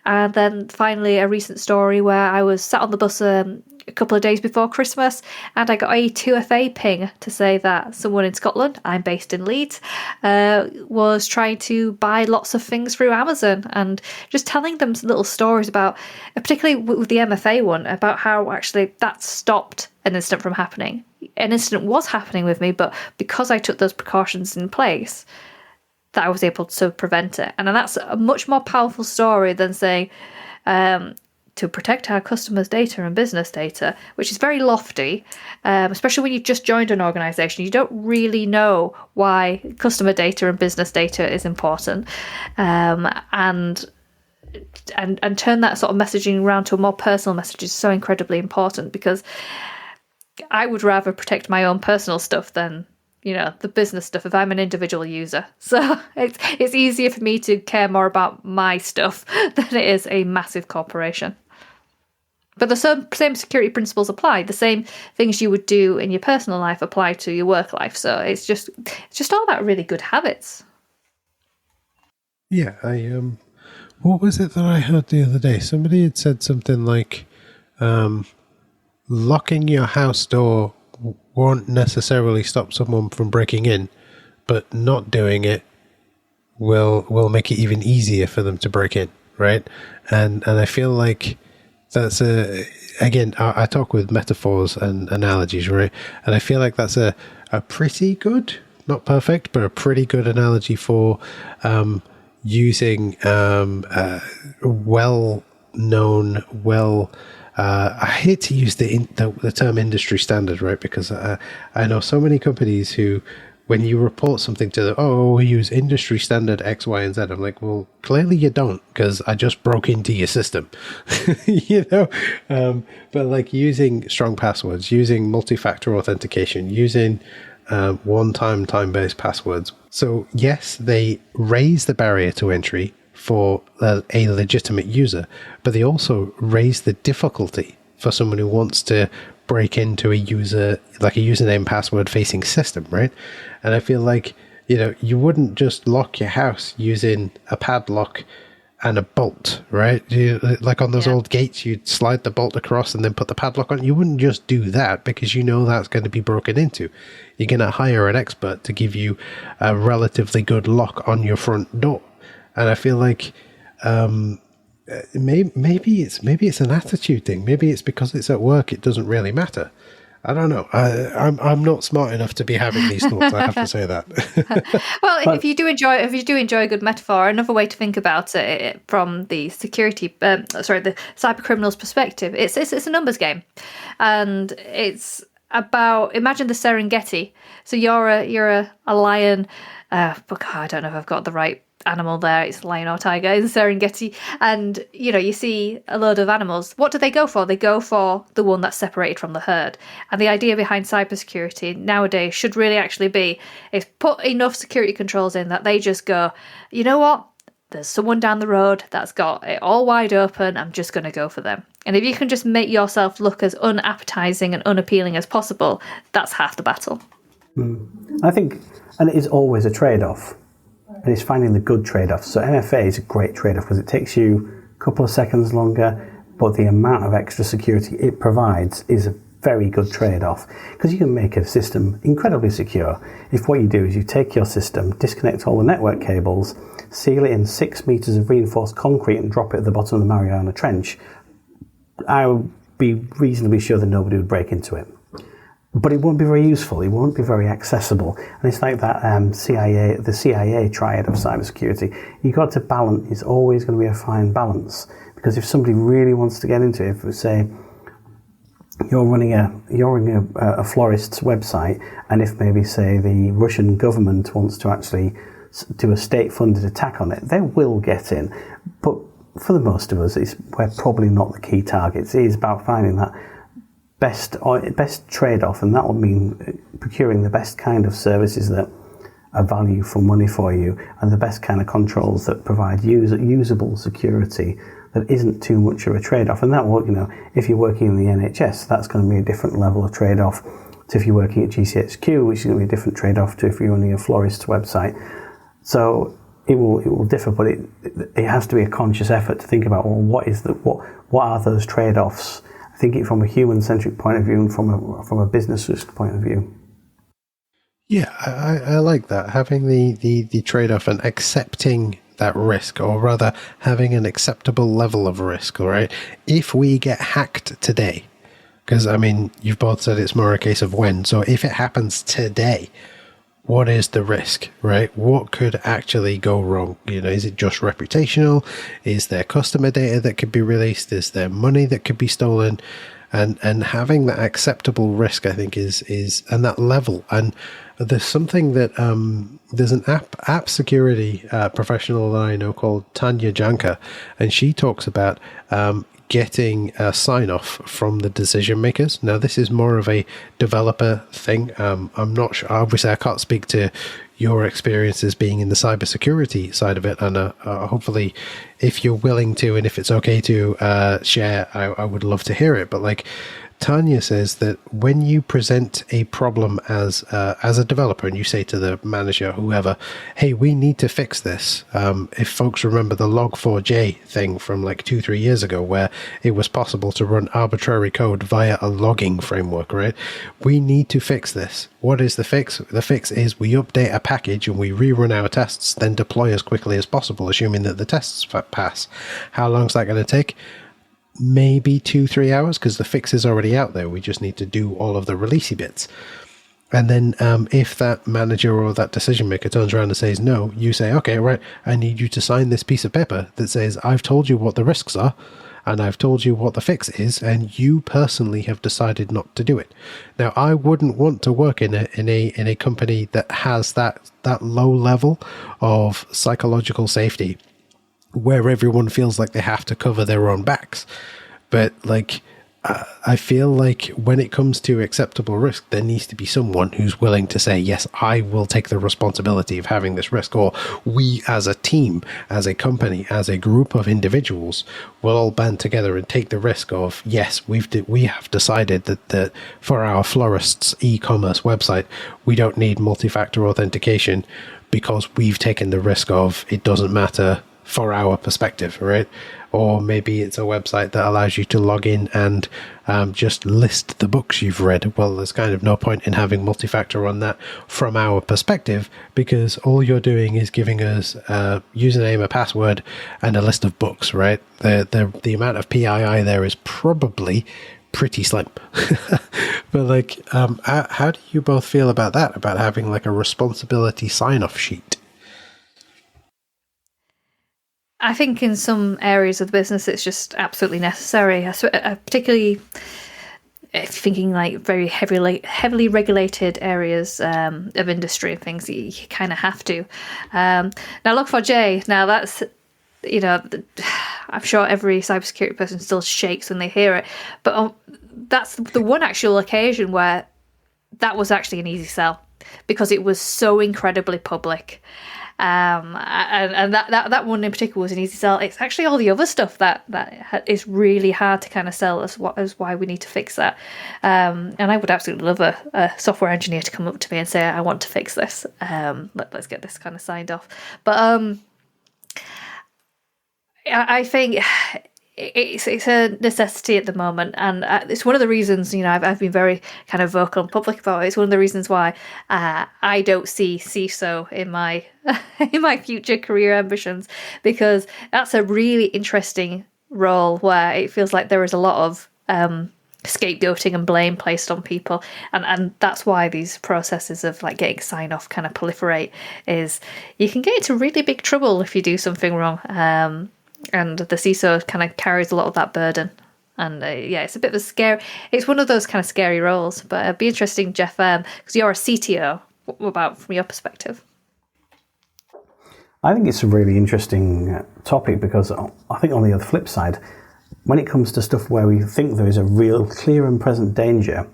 And then finally a recent story where I was sat on the bus a couple of days before Christmas, and I got a 2FA ping to say that someone in Scotland, I'm based in Leeds, was trying to buy lots of things through Amazon, and just telling them little stories about, particularly with the MFA one, about how actually that stopped an incident from happening. An incident was happening with me, but because I took those precautions in place, that I was able to prevent it. And that's a much more powerful story than saying to protect our customers' data and business data, which is very lofty, especially when you've just joined an organisation. You don't really know why customer data and business data is important, and turn that sort of messaging around to a more personal message is so incredibly important, because I would rather protect my own personal stuff than the business stuff if I'm an individual user. So it's easier for me to care more about my stuff than it is a massive corporation. But the same security principles apply. The same things you would do in your personal life apply to your work life. So it's just all about really good habits. Yeah, what was it that I heard the other day? Somebody had said something like, locking your house door won't necessarily stop someone from breaking in, but not doing it will make it even easier for them to break in, right? And I feel like that's again, I talk with metaphors and analogies, right? And I feel like that's a pretty good, not perfect, but a pretty good analogy for using well-known, I hate to use the term industry standard, right? Because I know so many companies who, when you report something to them, oh, we use industry standard X, Y, and Z. I'm like, well, clearly you don't, because I just broke into your system, but like using strong passwords, using multi-factor authentication, using one-time time-based passwords. So yes, they raise the barrier to entry for a legitimate user, but they also raise the difficulty for someone who wants to break into a user, like a username password facing system, right? And I feel like, you wouldn't just lock your house using a padlock and a bolt, right? Like on those old gates, you'd slide the bolt across and then put the padlock on. You wouldn't just do that because that's going to be broken into. You're going to hire an expert to give you a relatively good lock on your front door. And I feel like maybe it's an attitude thing. Maybe it's because it's at work, it doesn't really matter. I don't know. I'm not smart enough to be having these thoughts. I have to say that. Well, if you do enjoy a good metaphor, another way to think about it from the the cybercriminals perspective, it's a numbers game, and it's about, imagine the Serengeti. So you're a lion. But I don't know if I've got the right animal there. It's lion or tiger in Serengeti, and you see a load of animals. What do they go for? They go for the one that's separated from the herd. And the idea behind cybersecurity nowadays should really actually be, is put enough security controls in that they just go, you know what, there's someone down the road that's got it all wide open, I'm just going to go for them. And if you can just make yourself look as unappetizing and unappealing as possible, that's half the battle. I think, and it is always a trade-off. And it's finding the good trade-offs. So MFA is a great trade-off because it takes you a couple of seconds longer, but the amount of extra security it provides is a very good trade-off, because you can make a system incredibly secure if what you do is you take your system, disconnect all the network cables, seal it in 6 meters of reinforced concrete and drop it at the bottom of the Mariana Trench. I would be reasonably sure that nobody would break into it. But it won't be very useful. It won't be very accessible. And it's like that the CIA triad of cybersecurity. You've got to balance. It's always going to be a fine balance. Because if somebody really wants to get into it, if say you're running a florist's website, and if maybe say the Russian government wants to actually do a state-funded attack on it, they will get in. But for the most of us, we're probably not the key targets. It is about finding that best trade-off, and that will mean procuring the best kind of services that are value for money for you, and the best kind of controls that provide usable security that isn't too much of a trade-off. And that will, if you're working in the NHS, that's going to be a different level of trade-off to if you're working at GCHQ, which is going to be a different trade-off to if you're running a florist's website. So it will differ, but it has to be a conscious effort to think about, well, what are those trade-offs? Think it from a human-centric point of view and from a business risk point of view. Yeah, I like that. Having the trade-off and accepting that risk, or rather having an acceptable level of risk, all right? If we get hacked today, because, you've both said it's more a case of when. So if it happens today, what is the risk, right? What could actually go wrong? Is it just reputational? Is there customer data that could be released? Is there money that could be stolen? And having that acceptable risk, I think, is and that level. And there's something that there's an app security professional that I know called Tanya Janka, and she talks about getting a sign-off from the decision makers. Now, this is more of a developer thing. I'm not sure. Obviously, I can't speak to your experiences being in the cybersecurity side of it, and hopefully, if you're willing to, and if it's okay to share, I would love to hear it. But Tanya says that when you present a problem as a developer and you say to the manager, whoever, hey, we need to fix this. If folks remember the log4j thing from like 2-3 years ago, where it was possible to run arbitrary code via a logging framework, right? We need to fix this. What is the fix? The fix is we update a package and we rerun our tests, then deploy as quickly as possible, assuming that the tests pass. How long is that going to take? Maybe 2-3 hours, because the fix is already out there. We just need to do all of the releasey bits. And then if that manager or that decision maker turns around and says no, you say, okay, right, I need you to sign this piece of paper that says I've told you what the risks are and I've told you what the fix is, and you personally have decided not to do it. Now, I wouldn't want to work in a company that has that low level of psychological safety, where everyone feels like they have to cover their own backs. But like, I feel like when it comes to acceptable risk, there needs to be someone who's willing to say, yes, I will take the responsibility of having this risk, or we as a team, as a company, as a group of individuals will all band together and take the risk of, yes, we have decided that for our florist's e-commerce website, we don't need multi-factor authentication because we've taken the risk of it doesn't matter for our perspective, right? Or maybe it's a website that allows you to log in and just list the books you've read. Well, there's kind of no point in having multi-factor on that from our perspective, because all you're doing is giving us a username, a password, and a list of books, right? The amount of PII there is probably pretty slim. But like, how do you both feel about that, about having like a responsibility sign-off sheet? I think in some areas of the business it's just absolutely necessary, particularly if you're thinking like very heavily regulated areas of industry and things. You kind of have to. Now, Log4j, now that's, I'm sure every cybersecurity person still shakes when they hear it, but that's the one actual occasion where that was actually an easy sell, because it was so incredibly public. And that one in particular was an easy sell. It's actually all the other stuff that is really hard to kind of sell as why we need to fix that. And I would absolutely love a software engineer to come up to me and say, I want to fix this. Let's get this kind of signed off. But I think it's a necessity at the moment, and it's one of the reasons, I've been very kind of vocal and public about it. It's one of the reasons why I don't see CISO in my in my future career ambitions, because that's a really interesting role where it feels like there is a lot of scapegoating and blame placed on people, and that's why these processes of like getting sign off kind of proliferate. Is you can get into really big trouble if you do something wrong. And the CISO kind of carries a lot of that burden. And it's a bit of a scary, it's one of those kind of scary roles. But it'd be interesting, Jeff, because you're a CTO, what about from your perspective? I think it's a really interesting topic, because I think on the other flip side, when it comes to stuff where we think there is a real clear and present danger,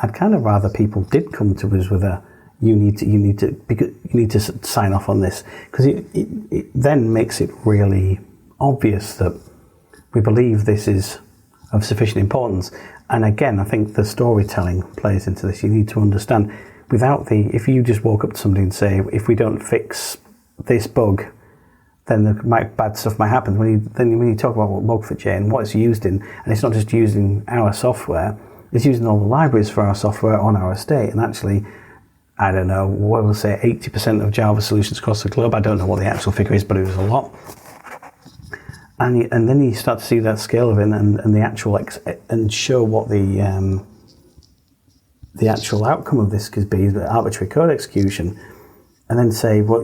I'd kind of rather people did come to us with you need to sign off on this, because it then makes it really obvious that we believe this is of sufficient importance. And again, I think the storytelling plays into this. You need to understand, if you just walk up to somebody and say, if we don't fix this bug, then bad stuff might happen. When you talk about what Log4j and what it's used in, and it's not just using our software, it's using all the libraries for our software on our estate. And actually, I don't know, we'll say 80% of Java solutions across the globe. I don't know what the actual figure is, but it was a lot. And then you start to see that scale of it, and the actual and show what the actual outcome of this could be, the arbitrary code execution, and then say, well,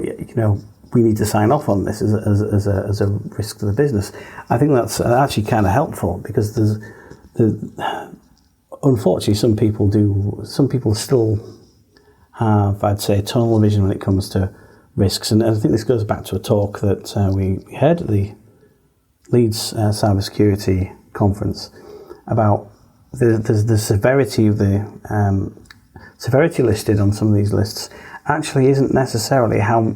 we need to sign off on this as a risk to the business. I think that's actually kind of helpful, because unfortunately some people still have, I'd say, tunnel vision when it comes to risks, and I think this goes back to a talk that we heard at the Leeds Cybersecurity Conference about the severity of the severity listed on some of these lists actually isn't necessarily how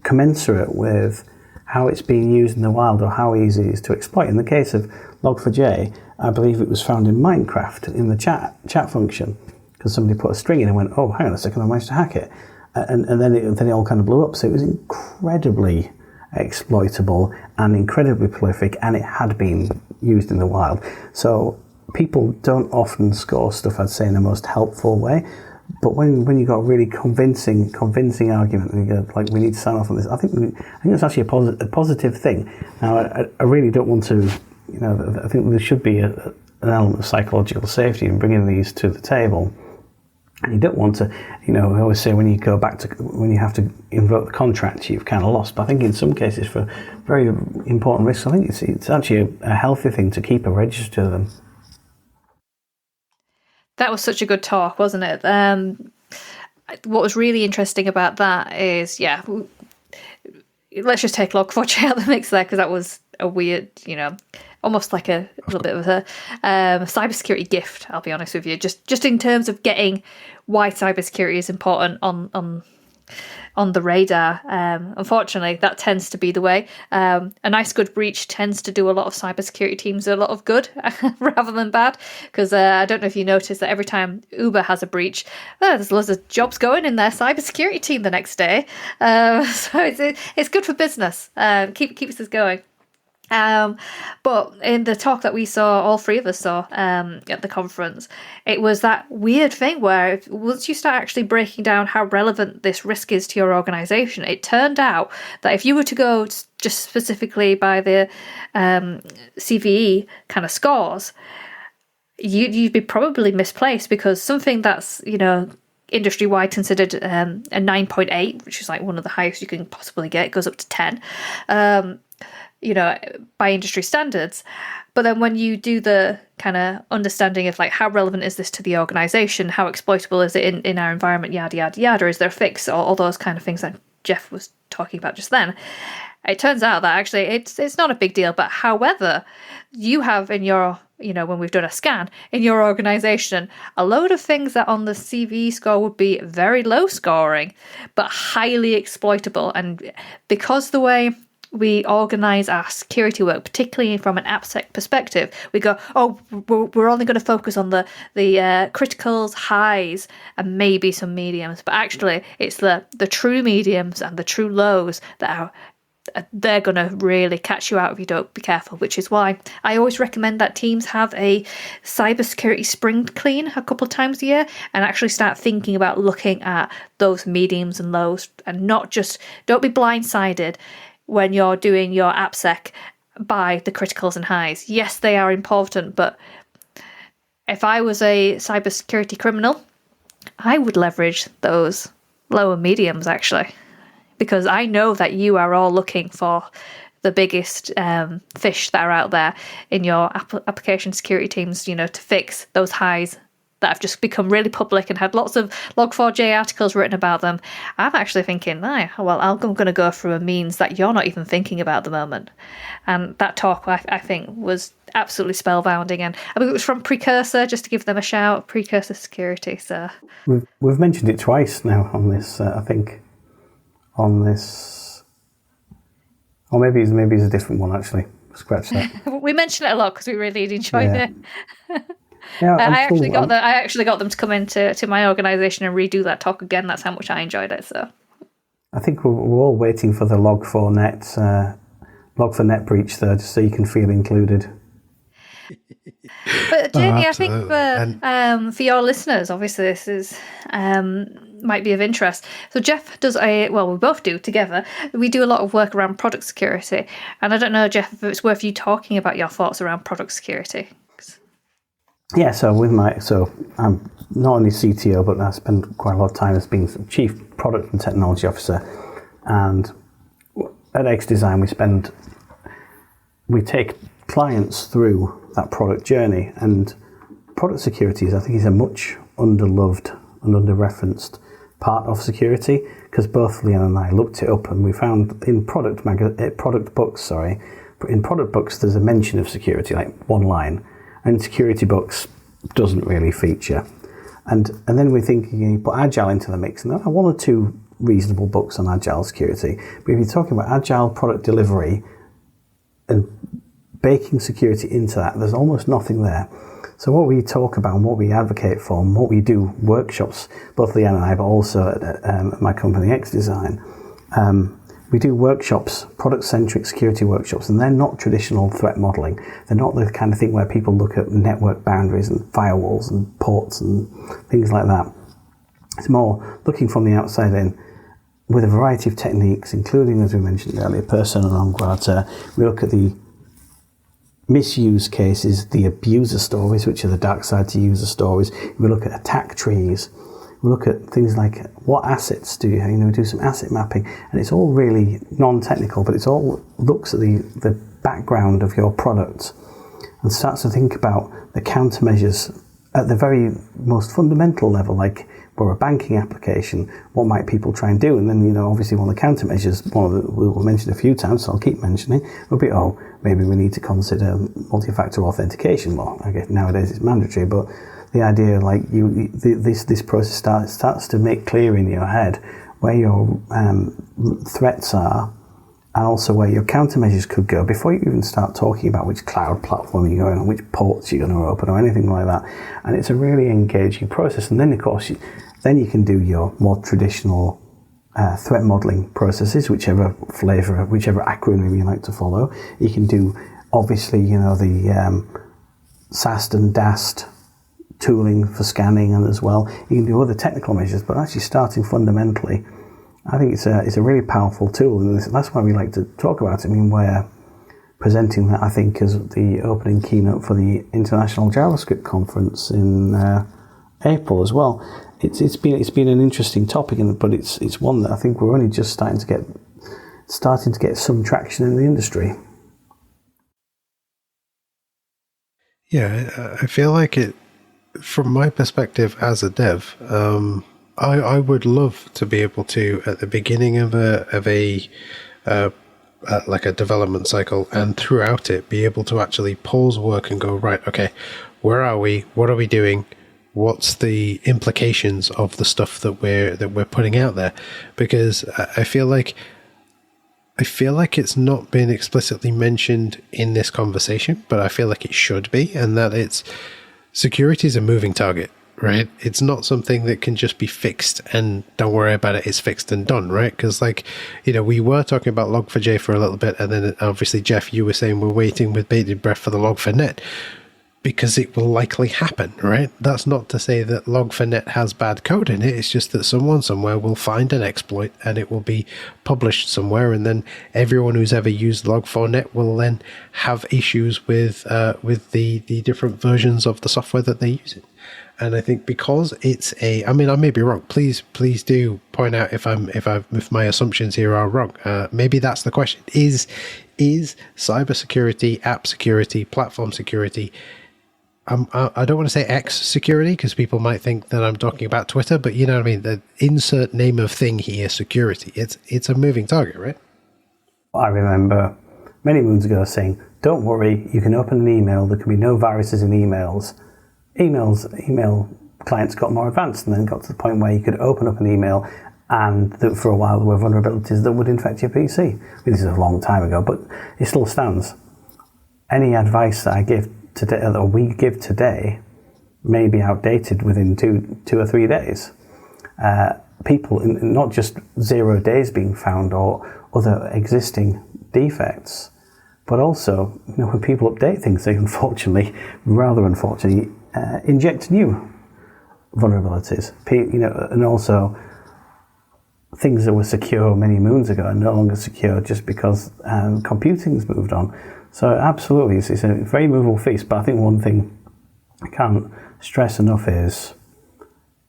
commensurate with how it's being used in the wild or how easy it is to exploit. In the case of Log4j, I believe it was found in Minecraft in the chat function, because somebody put a string in and went, oh, hang on a second, I managed to hack it. And then it all kind of blew up. So it was incredibly exploitable and incredibly prolific, and it had been used in the wild. So people don't often score stuff, I'd say, in the most helpful way. But when you got a really convincing argument, and you go, like, we need to sign off on this, I think it's actually a positive thing. Now, I really don't want to, I think there should be an element of psychological safety in bringing these to the table. And you don't want to, I always say when you have to invoke the contract, you've kind of lost. But I think in some cases, for very important risks, I think it's actually a healthy thing to keep a register of them. That was such a good talk, wasn't it? What was really interesting about that is, let's just take Log4j out of the mix there, because that was a weird, almost like a little bit of a cybersecurity gift, I'll be honest with you. Just in terms of getting why cybersecurity is important on the radar. Unfortunately, that tends to be the way. A nice good breach tends to do a lot of cybersecurity teams a lot of good rather than bad, because I don't know if you noticed that every time Uber has a breach, there's loads of jobs going in their cybersecurity team the next day. So it's good for business. Keeps us going. But in the talk that we saw, all three of us saw at the conference, it was that weird thing where once you start actually breaking down how relevant this risk is to your organisation, it turned out that if you were to go just specifically by the CVE kind of scores, you'd be probably misplaced, because something that's, industry-wide considered a 9.8, which is like one of the highest you can possibly get, it goes up to 10. By industry standards. But then when you do the kind of understanding of like, how relevant is this to the organisation? How exploitable is it in our environment? Yada, yada, yada. Is there a fix? Or all those kind of things that Jeff was talking about just then. It turns out that actually it's not a big deal. But however, you have in your, when we've done a scan, in your organisation, a load of things that on the CV score would be very low scoring, but highly exploitable. And because the way we organise our security work, particularly from an AppSec perspective, we go, we're only going to focus on the criticals, highs, and maybe some mediums. But actually, it's the true mediums and the true lows that they're going to really catch you out if you don't be careful, which is why I always recommend that teams have a cybersecurity spring clean a couple of times a year and actually start thinking about looking at those mediums and lows, and don't be blindsided when you're doing your AppSec by the criticals and highs. Yes, they are important, but if I was a cybersecurity criminal, I would leverage those lower mediums, actually, because I know that you are all looking for the biggest fish that are out there in your application security teams, to fix those highs that have just become really public and had lots of Log4j articles written about them. I'm actually thinking, I'm going to go through a means that you're not even thinking about at the moment. And that talk, I think, was absolutely spellbinding. And I think it was from Precursor, just to give them a shout, Precursor Security. So we've mentioned it twice now on this, I think, on this, or maybe it's a different one, actually. Scratch that. We mentioned it a lot because we really enjoyed it. Yeah, I actually got them to come into my organisation and redo that talk again. That's how much I enjoyed it. So I think we're all waiting for the Log4net breach, though, just so you can feel included. But Jamie, I think for your listeners, obviously this is might be of interest. So Jeff does we both do together. We do a lot of work around product security, and I don't know, Jeff, if it's worth you talking about your thoughts around product security. Yeah, so I'm not only CTO, but I spend quite a lot of time as being Chief Product and Technology Officer. And at XDesign, we take clients through that product journey. And product security I think is a much underloved and under-referenced part of security, because both Leanne and I looked it up, and we found in product books there's a mention of security, like one line. And security books doesn't really feature. And then we're thinking, you put Agile into the mix, and there are one or two reasonable books on Agile security. But if you're talking about Agile product delivery and baking security into that, there's almost nothing there. So what we talk about and what we advocate for and what we do workshops, both Leanne and I, but also at my company X Design, we do workshops, product-centric security workshops, and they're not traditional threat modelling. They're not the kind of thing where people look at network boundaries and firewalls and ports and things like that. It's more looking from the outside in with a variety of techniques, including, as we mentioned earlier, persona non grata. We look at the misuse cases, the abuser stories, which are the dark side to user stories. We look at attack trees. We look at things like what assets do you have? We do some asset mapping, and it's all really non-technical, but it's all looks at the background of your product and starts to think about the countermeasures at the very most fundamental level, like for a banking application, what might people try and do? And then, obviously one of the countermeasures, we'll mention a few times, so I'll keep mentioning, will be, maybe we need to consider multi-factor authentication. Well, I guess nowadays it's mandatory, but the idea, like this process starts to make clear in your head where your threats are, and also where your countermeasures could go before you even start talking about which cloud platform you're going on, which ports you're going to open, or anything like that. And it's a really engaging process. And then, of course, then you can do your more traditional threat modeling processes, whichever flavor, whichever acronym you like to follow. You can do, obviously, the SAST and DAST tooling for scanning, and as well you can do other technical measures, but actually starting fundamentally, I think it's a really powerful tool, and that's why we like to talk about it. We're presenting that, I think, as the opening keynote for the International JavaScript Conference in April as well. It's been an interesting topic, but it's one that I think we're only just starting to get some traction in the industry. Yeah, I feel like it. From my perspective as a dev, I would love to be able to, at the beginning of a like a development cycle and throughout it, be able to actually pause work and go, right, okay, where are we? What are we doing? What's the implications of the stuff that we're putting out there? Because I feel like it's not been explicitly mentioned in this conversation, but I feel like it should be, and that security is a moving target, right? It's not something that can just be fixed and don't worry about it, it's fixed and done, right? Because we were talking about Log4j for a little bit, and then obviously, Jeff, you were saying we're waiting with bated breath for the Log4net, because it will likely happen, right? That's not to say that Log4net has bad code in it. It's just that someone somewhere will find an exploit and it will be published somewhere, and then everyone who's ever used Log4net will then have issues with the different versions of the software that they're using. And I think because it's I may be wrong. Please do point out if my assumptions here are wrong. Maybe that's the question. Is cybersecurity, app security, platform security, I don't want to say X security because people might think that I'm talking about Twitter, but you know what I mean? The insert name of thing here, security. It's a moving target, right? I remember many moons ago saying, don't worry, you can open an email, there can be no viruses in emails. Email clients got more advanced and then got to the point where you could open up an email and that for a while there were vulnerabilities that would infect your PC. This is a long time ago, but it still stands. Any advice that I give today, or we give today, may be outdated within two or 3 days. People, not just 0 days being found or other existing defects, but also when people update things, they rather unfortunately, inject new vulnerabilities. And also things that were secure many moons ago are no longer secure just because computing's moved on. So absolutely, it's a very movable feast, but I think one thing I can't stress enough is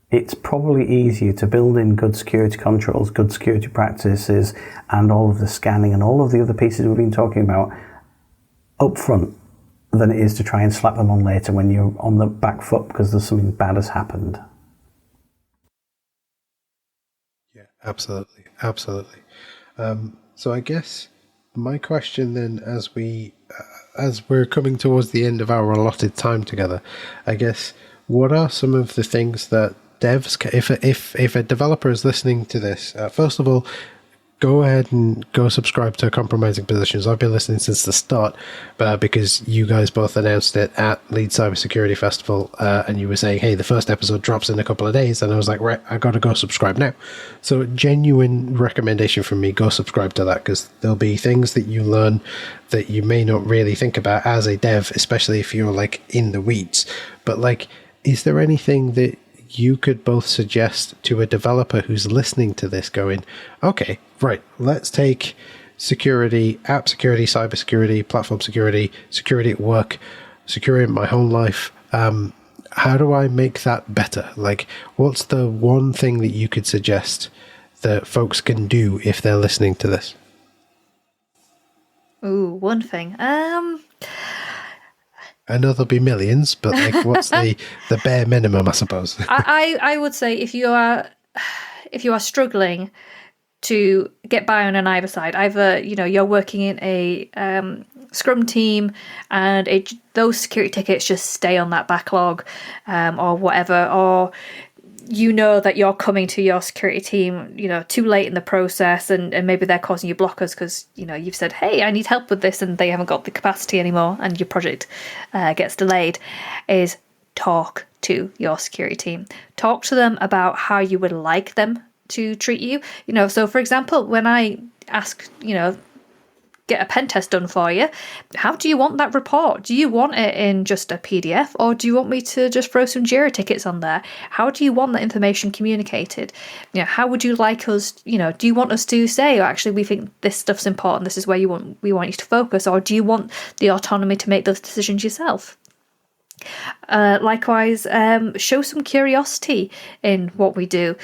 it's probably easier to build in good security controls, good security practices, and all of the scanning and all of the other pieces we've been talking about up front than it is to try and slap them on later when you're on the back foot because there's something bad has happened. Yeah, absolutely. So I guess my question then, as we're coming towards the end of our allotted time together, I guess, what are some of the things that devs, if a developer is listening to this, first of all, go ahead and go subscribe to Compromising Positions. I've been listening since the start, because you guys both announced it at Leeds Cybersecurity Festival, and you were saying, hey, the first episode drops in a couple of days, and I was like, right, I got to go subscribe now. So genuine recommendation from me, go subscribe to that, because there'll be things that you learn that you may not really think about as a dev, especially if you're like in the weeds. But like, is there anything that you could both suggest to a developer who's listening to this going, okay, right, let's take security, app security, cybersecurity, platform security, security at work, security in my home life. How do I make that better? Like, what's the one thing that you could suggest that folks can do if they're listening to this? Ooh, one thing. I know there'll be millions, but like, what's the bare minimum, I suppose? I would say if you are struggling to get by on either side, either you're working in a Scrum team and those security tickets just stay on that backlog, or whatever, or that you're coming to your security team, too late in the process, and maybe they're causing you blockers because, you've said, hey, I need help with this, and they haven't got the capacity anymore, and your project gets delayed, is talk to your security team. Talk to them about how you would like them to treat you. So for example, when I ask, get a pen test done for you, how do you want that report? Do you want it in just a PDF, or do you want me to just throw some Jira tickets on there? How do you want that information communicated? How would you like us, do you want us to say, oh, actually, we think this stuff's important, this is where we want you to focus, or do you want the autonomy to make those decisions yourself? Likewise, show some curiosity in what we do.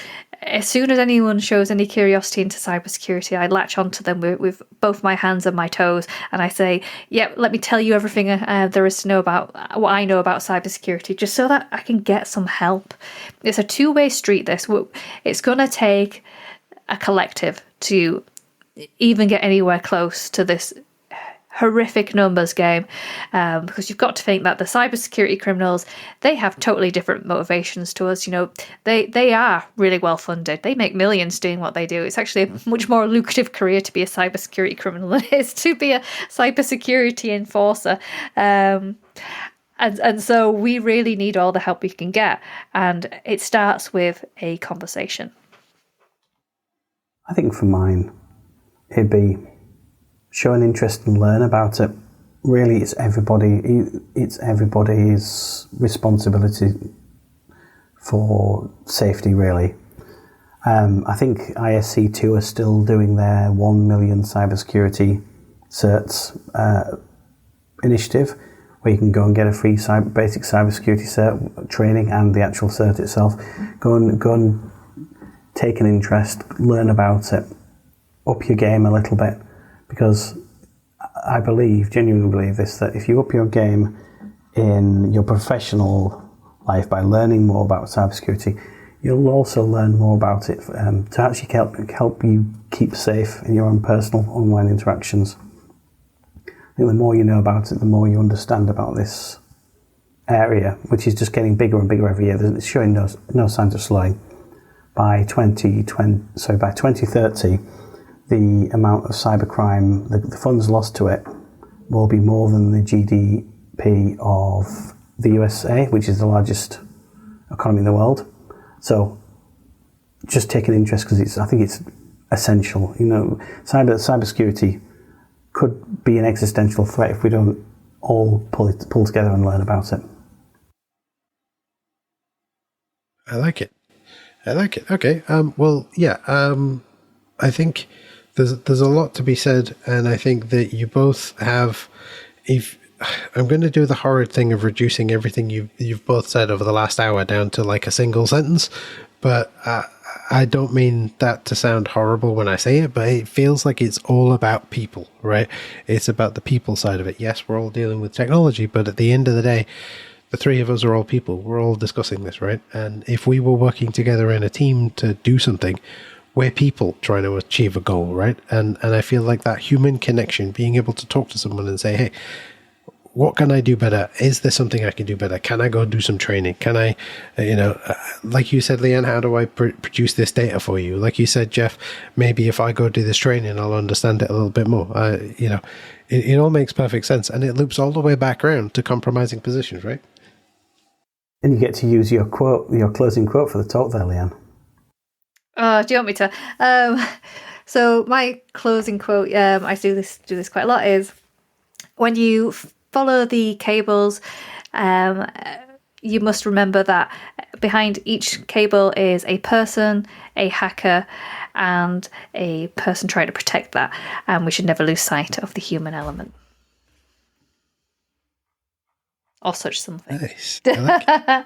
As soon as anyone shows any curiosity into cybersecurity, I latch onto them with both my hands and my toes, and I say, yeah, let me tell you everything there is to know about what I know about cybersecurity, just so that I can get some help. It's a two-way street, this. It's going to take a collective to even get anywhere close to this horrific numbers game, because you've got to think that the cybersecurity criminals, they have totally different motivations to us. They are really well funded. They make millions doing what they do. It's actually a much more lucrative career to be a cybersecurity criminal than it is to be a cybersecurity enforcer. And so we really need all the help we can get, and it starts with a conversation. I think for mine, it'd be show an interest and learn about it. Really, it's everybody's responsibility for safety, really. I think ISC2 are still doing their 1 million cybersecurity certs initiative, where you can go and get a free basic cybersecurity cert training and the actual cert itself. Go and take an interest, learn about it, up your game a little bit. Because I genuinely believe this, that if you up your game in your professional life by learning more about cybersecurity, you'll also learn more about it to actually help you keep safe in your own personal online interactions. I think the more you know about it, the more you understand about this area, which is just getting bigger and bigger every year. It's showing no signs of slowing. By 2030, the amount of cybercrime, the funds lost to it, will be more than the GDP of the USA, which is the largest economy in the world. So just take an interest, because I think it's essential. Cybersecurity could be an existential threat if we don't all pull together and learn about it. I like it. Okay. I think there's a lot to be said, and I think that you both have. If I'm going to do the horrid thing of reducing everything you've both said over the last hour down to like a single sentence, but I don't mean that to sound horrible when I say it, but it feels like it's all about people, right? It's about the people side of it. Yes, we're all dealing with technology, but at the end of the day, the three of us are all people. We're all discussing this, right? And if we were working together in a team to do something, we're people trying to achieve a goal, right? And I feel like that human connection, being able to talk to someone and say, hey, what can I do better? Is there something I can do better? Can I go do some training? Can I, like you said, Leanne, how do I produce this data for you? Like you said, Jeff, maybe if I go do this training, I'll understand it a little bit more. It all makes perfect sense, and it loops all the way back around to compromising positions, right? And you get to use your closing quote for the talk there, Leanne. Do you want me to? So my closing quote, I do this quite a lot, is when you follow the cables, you must remember that behind each cable is a person, a hacker, and a person trying to protect that. And we should never lose sight of the human element. Or such something. Nice. I like it.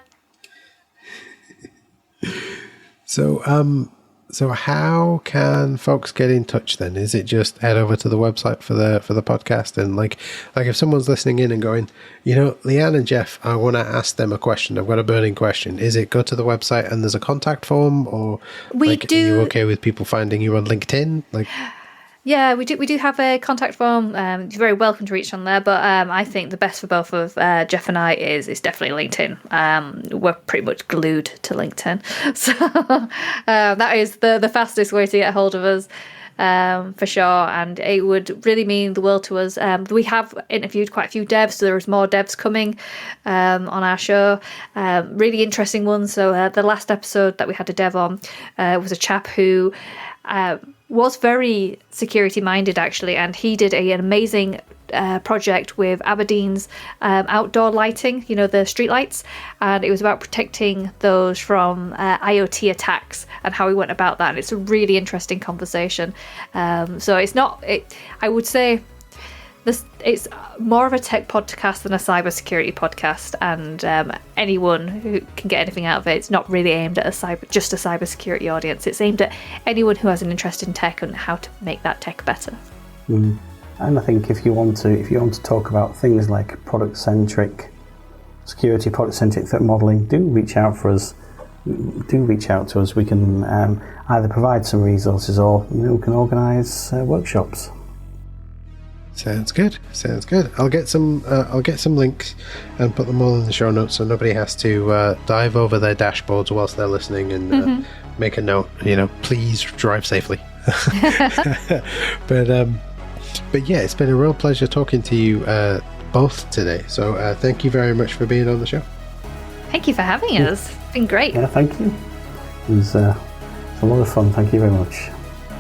So how can folks get in touch then? Is it just head over to the website for the podcast? And like if someone's listening in and going, Leanne and Jeff, I want to ask them a question. I've got a burning question. Is it go to the website and there's a contact form, or are you okay with people finding you on LinkedIn? Yeah, we do have a contact form. You're very welcome to reach on there, but I think the best for both of Jeff and I is definitely LinkedIn. We're pretty much glued to LinkedIn, so that is the fastest way to get a hold of us, for sure. And it would really mean the world to us. We have interviewed quite a few devs, so there's more devs coming on our show. Really interesting ones. So the last episode that we had a dev on was a chap who was very security minded, actually, and he did an amazing project with Aberdeen's outdoor lighting, the street lights, and it was about protecting those from IoT attacks and how he went about that. And it's a really interesting conversation. So I would say it's more of a tech podcast than a cybersecurity podcast, and anyone who can get anything out of it. It's not really aimed at just a cybersecurity audience. It's aimed at anyone who has an interest in tech and how to make that tech better. And I think if you want to talk about things like product-centric security, product-centric threat modelling, do reach out to us. We can either provide some resources, or we can organise workshops. Sounds good. I'll get some links and put them all in the show notes, so nobody has to dive over their dashboards whilst they're listening and make a note. Please drive safely. But yeah, it's been a real pleasure talking to you both today. So thank you very much for being on the show. Thank you for having us. It's been great. Yeah, thank you. It was a lot of fun. Thank you very much.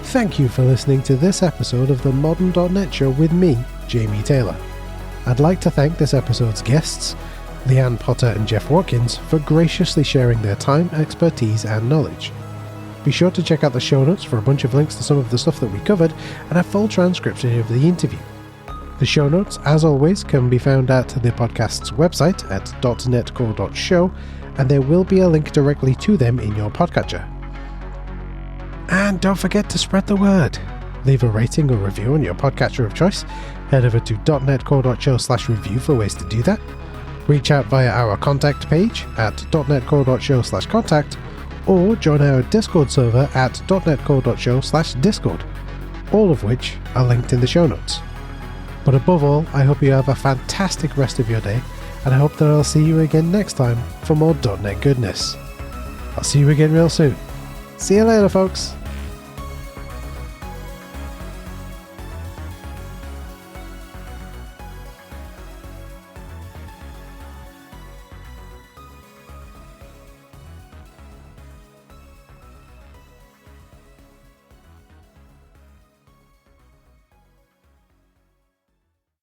Thank you for listening to this episode of the Modern.net Show with me, Jamie Taylor. I'd like to thank this episode's guests, Leanne Potter and Jeff Watkins, for graciously sharing their time, expertise and knowledge. Be sure to check out the show notes for a bunch of links to some of the stuff that we covered and a full transcription of the interview. The show notes, as always, can be found at the podcast's website at .netcore.show, and there will be a link directly to them in your podcatcher. And don't forget to spread the word. Leave a rating or review on your podcatcher of choice. Head over to .netcore.show/review for ways to do that. Reach out via our contact page at .netcore.show/contact, or join our Discord server at .netcore.show/discord, all of which are linked in the show notes. But above all, I hope you have a fantastic rest of your day, and I hope that I'll see you again next time for more .NET goodness. I'll see you again real soon. See you later, folks.